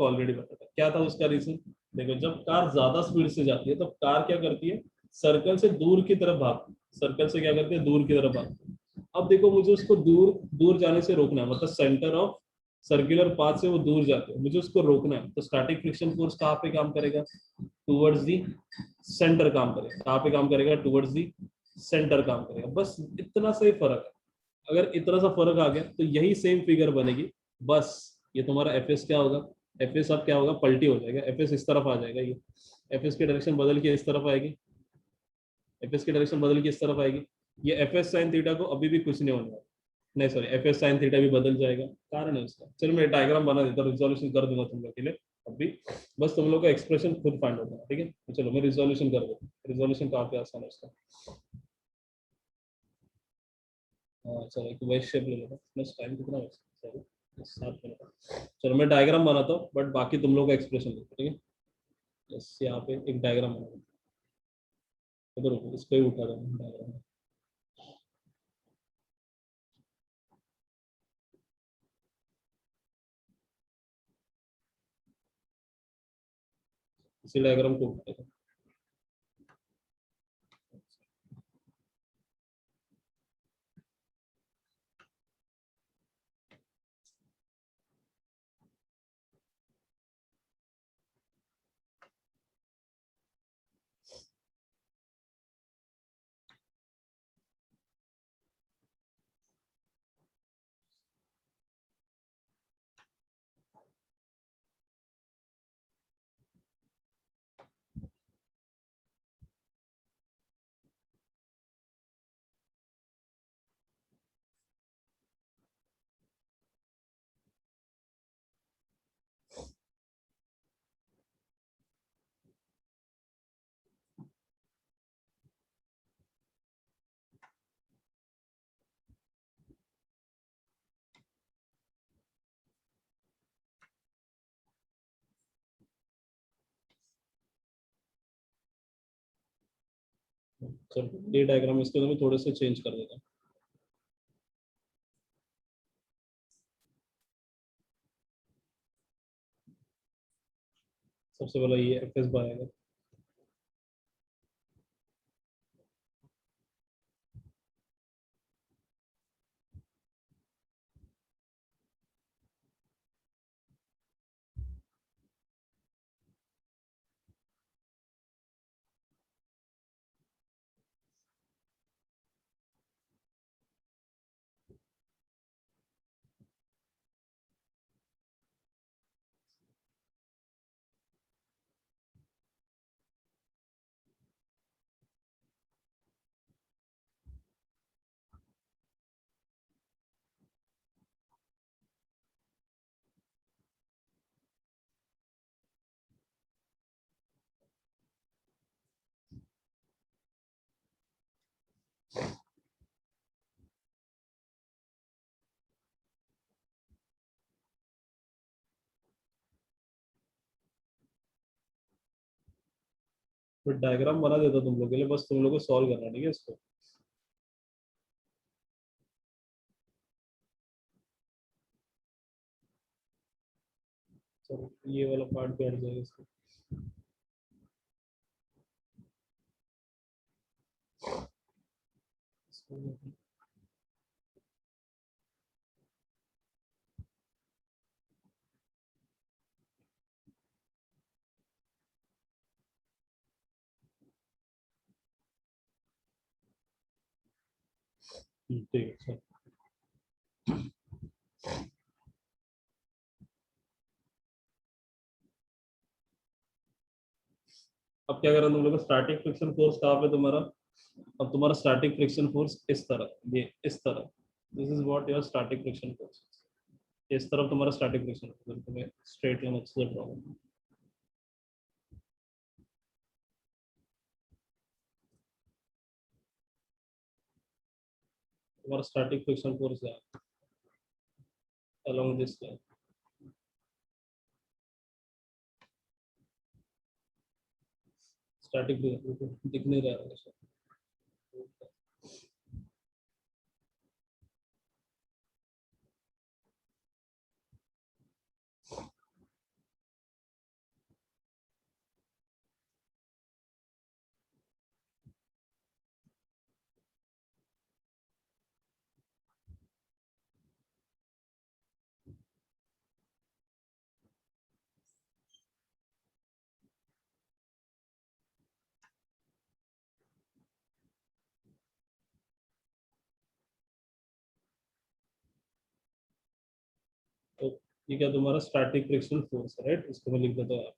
ऑलरेडी बताया था। क्या था उसका रीजन, देखो जब कार ज्यादा स्पीड से जाती है तो कार क्या करती है, सर्कल से दूर की तरफ भागती है, सर्कल से क्या करती है, दूर की तरफ भागती है। अब देखो मुझे उसको दूर दूर जाने से रोकना है, मतलब सेंटर ऑफ सर्कुलर पाथ से वो दूर जाते हैं, मुझे उसको रोकना है। तो स्टैटिक फ्रिक्शन फोर्स कहाँ पे काम करेगा, टूवर्ड्स दी सेंटर काम करेगा। कहाँ पे काम करेगा, टूवर्ड्स दी सेंटर काम करेगा। बस इतना सा ही फर्क है। अगर इतना सा फर्क आ गया तो यही सेम फिगर बनेगी। बस ये तुम्हारा एफएस क्या होगा, एफएस अब क्या होगा, पलटी हो जाएगा। एफएस इस तरफ आ जाएगा, ये एफएस की डायरेक्शन बदल के इस तरफ आएगी, एफएस की डायरेक्शन बदल के इस तरफ आएगी। ये एफएस साइन थीटा को अभी भी कुछ नहीं होने वाला, नहीं sorry, F S sine theta भी बदल जाएगा, कारण है उसका। चलो मैं डायग्राम बना देता हूँ, रिजोल्यूशन कर दूंगा तुम लोग के लिए अभी, बस तुम लोग का एक्सप्रेशन खुद फाइंड होता है, ठीक है। तो चलो मैं रिजोल्यूशन कर देता हूँ, रिजोल्यूशन काफी आसान है उसका। हाँ चलो एक वैश शेप ले लेता हूँ, प्लस टाइम कितना है सॉरी 7 मिनट। चलो मैं डायग्राम बनाता हूँ, बट बाकी तुम लोग का एक्सप्रेशन देखो, ठीक है। बस यहाँ पे एक डायग्राम बना दो, इधर रुको, इस पे उठा दो डायग्राम। इसी डायग्राम को उठा दो। चलो ये डायग्राम इसके अंदर मैं थोड़े से चेंज कर देता हूँ। सबसे पहले ये एफ एस आएगा, फिर डायग्राम बना देता तुम लोग के लिए, बस तुम लोग को सॉल्व करना है, ठीक है इसको। चलो ये वाला पार्ट भी हट जाएगा इसको। ठीक है चलो। अब क्या करें तुम लोग, स्टैटिक फ्रिक्शन फोर्स कहाँ पे तुम्हारा, अब तुम्हारा स्टैटिक फ्रिक्शन फोर्स इस तरह, ये इस तरह, this is what your static friction force. इस तरफ तुम्हारा स्टैटिक फ्रिक्शन फोर्स, तुम्हें स्ट्रेट लाइन अच्छे से ड्रॉ करना है। तुम्हारा स्टैटिक फ्रिक्शन फोर्स है along this line। स्टैटिक दिख नहीं रहा है। तो ये क्या तुम्हारा स्टैटिक फ्रिक्शन फोर्स है, राइट। इसको मैं लिख देता हूँ,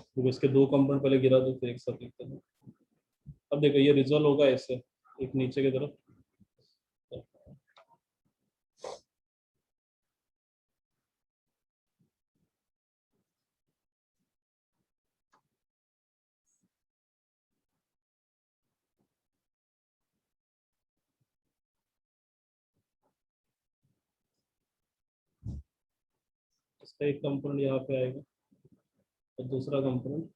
क्योंकि इसके दो कंपोनेंट पहले गिरा दो फिर एक साथ लिख देता हूँ। अब देखो ये रिजॉल्व होगा इससे एक नीचे की तरफ, इसका एक कंपोनेंट यहाँ पे आएगा और दूसरा कंपोनेंट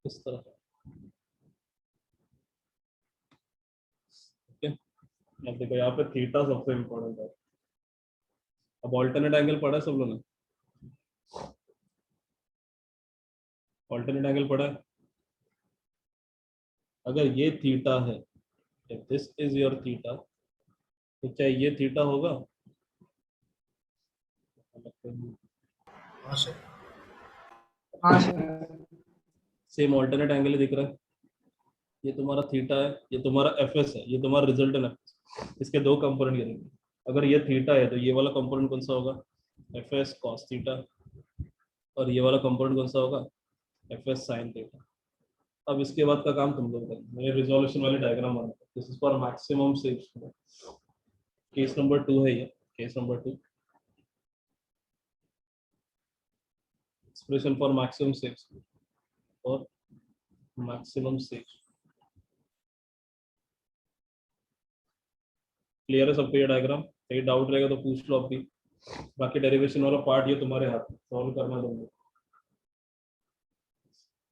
इस तरह। ठीक है, अब देखो यहाँ पे थीटा सबसे इम्पोर्टेंट है। अब ऑल्टरनेट एंगल पढ़ा है सब लोगों ने? ऑल्टरनेट एंगल पढ़ा है? अगर ये थीटा है, if this is your theta, तो क्या ये थीटा होगा? हाँ सर। हाँ सर। सेम ऑल्टरनेट एंगल दिख रहा है, ये तुम्हारा थीटा है, ये तुम्हारा एफ एस है, ये तुम्हारा रिजल्टेंट है। इसके दो कंपोनेंट गिरेंगे। अगर ये थीटा है तो ये वाला कंपोनेंट कौन सा होगा? F S cos theta. और ये वाला कंपोनेंट कौन सा होगा? F S sine theta. अब इसके बाद का काम तुम लोग करें। मैंने रिजोल्यूशन वाली डायग्राम बनाया, this is for maximum save. Case number 2 है ये, case number 2, expression for maximum save और मैक्सिमम सेव। क्लियर है सबको ये डायग्राम? कहीं डाउट रहेगा तो पूछ लो अभी। बाकी डेरिवेशन वाला पार्ट ये तुम्हारे हाथ में, सॉल्व करना तुमको।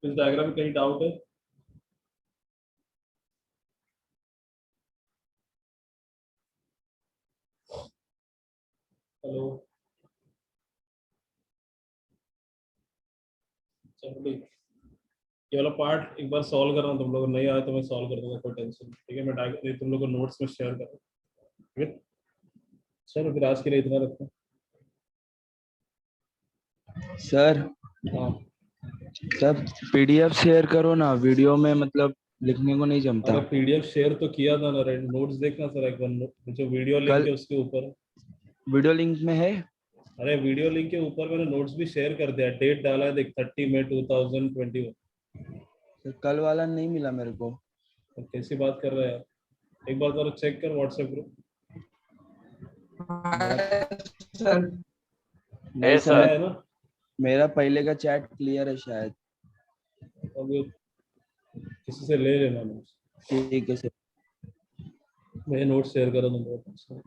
इस डायग्राम में कहीं डाउट है? हेलो, चलो ठीक। ये वाला पार्ट एक बार सॉल्व करना तुम लोग, नहीं आया तो मैं सॉल्व कर दूंगा, कोई टेंशन नहीं। ठीक है, मैं डायग्राम तुम लोग को नोट्स में शेयर कर दूँ। ठीक है, चलो फिर आज के लिए इतना रखते सर हैं। हाँ, सब पीडीएफ शेयर करो ना, वीडियो में मतलब लिखने को नहीं जमता। अरे पीडीएफ शेयर तो किया था ना, नोट्स देखना सर एक बार, जो वीडियो लिंक कल है उसके ऊपर। वीडियो लिंक में है। अरे वीडियो लिंक के ऊपर मैंने नोट्स भी शेयर कर दिया, डेट डाला है देख, 30 मई 2021। तो कल वाला नहीं मिला मेरे को। तो कैसी बात कर रहे हैं यार, एक बार जरा चेक कर व्हाट्सएप ग्रुप। सर नहीं आया समझ, है ना? मेरा पहले का चैट क्लियर है शायद। अब ये किसी से ले लेना नोट्स, ठीक है सर। मैं नोट्स शेयर करा दूंगा।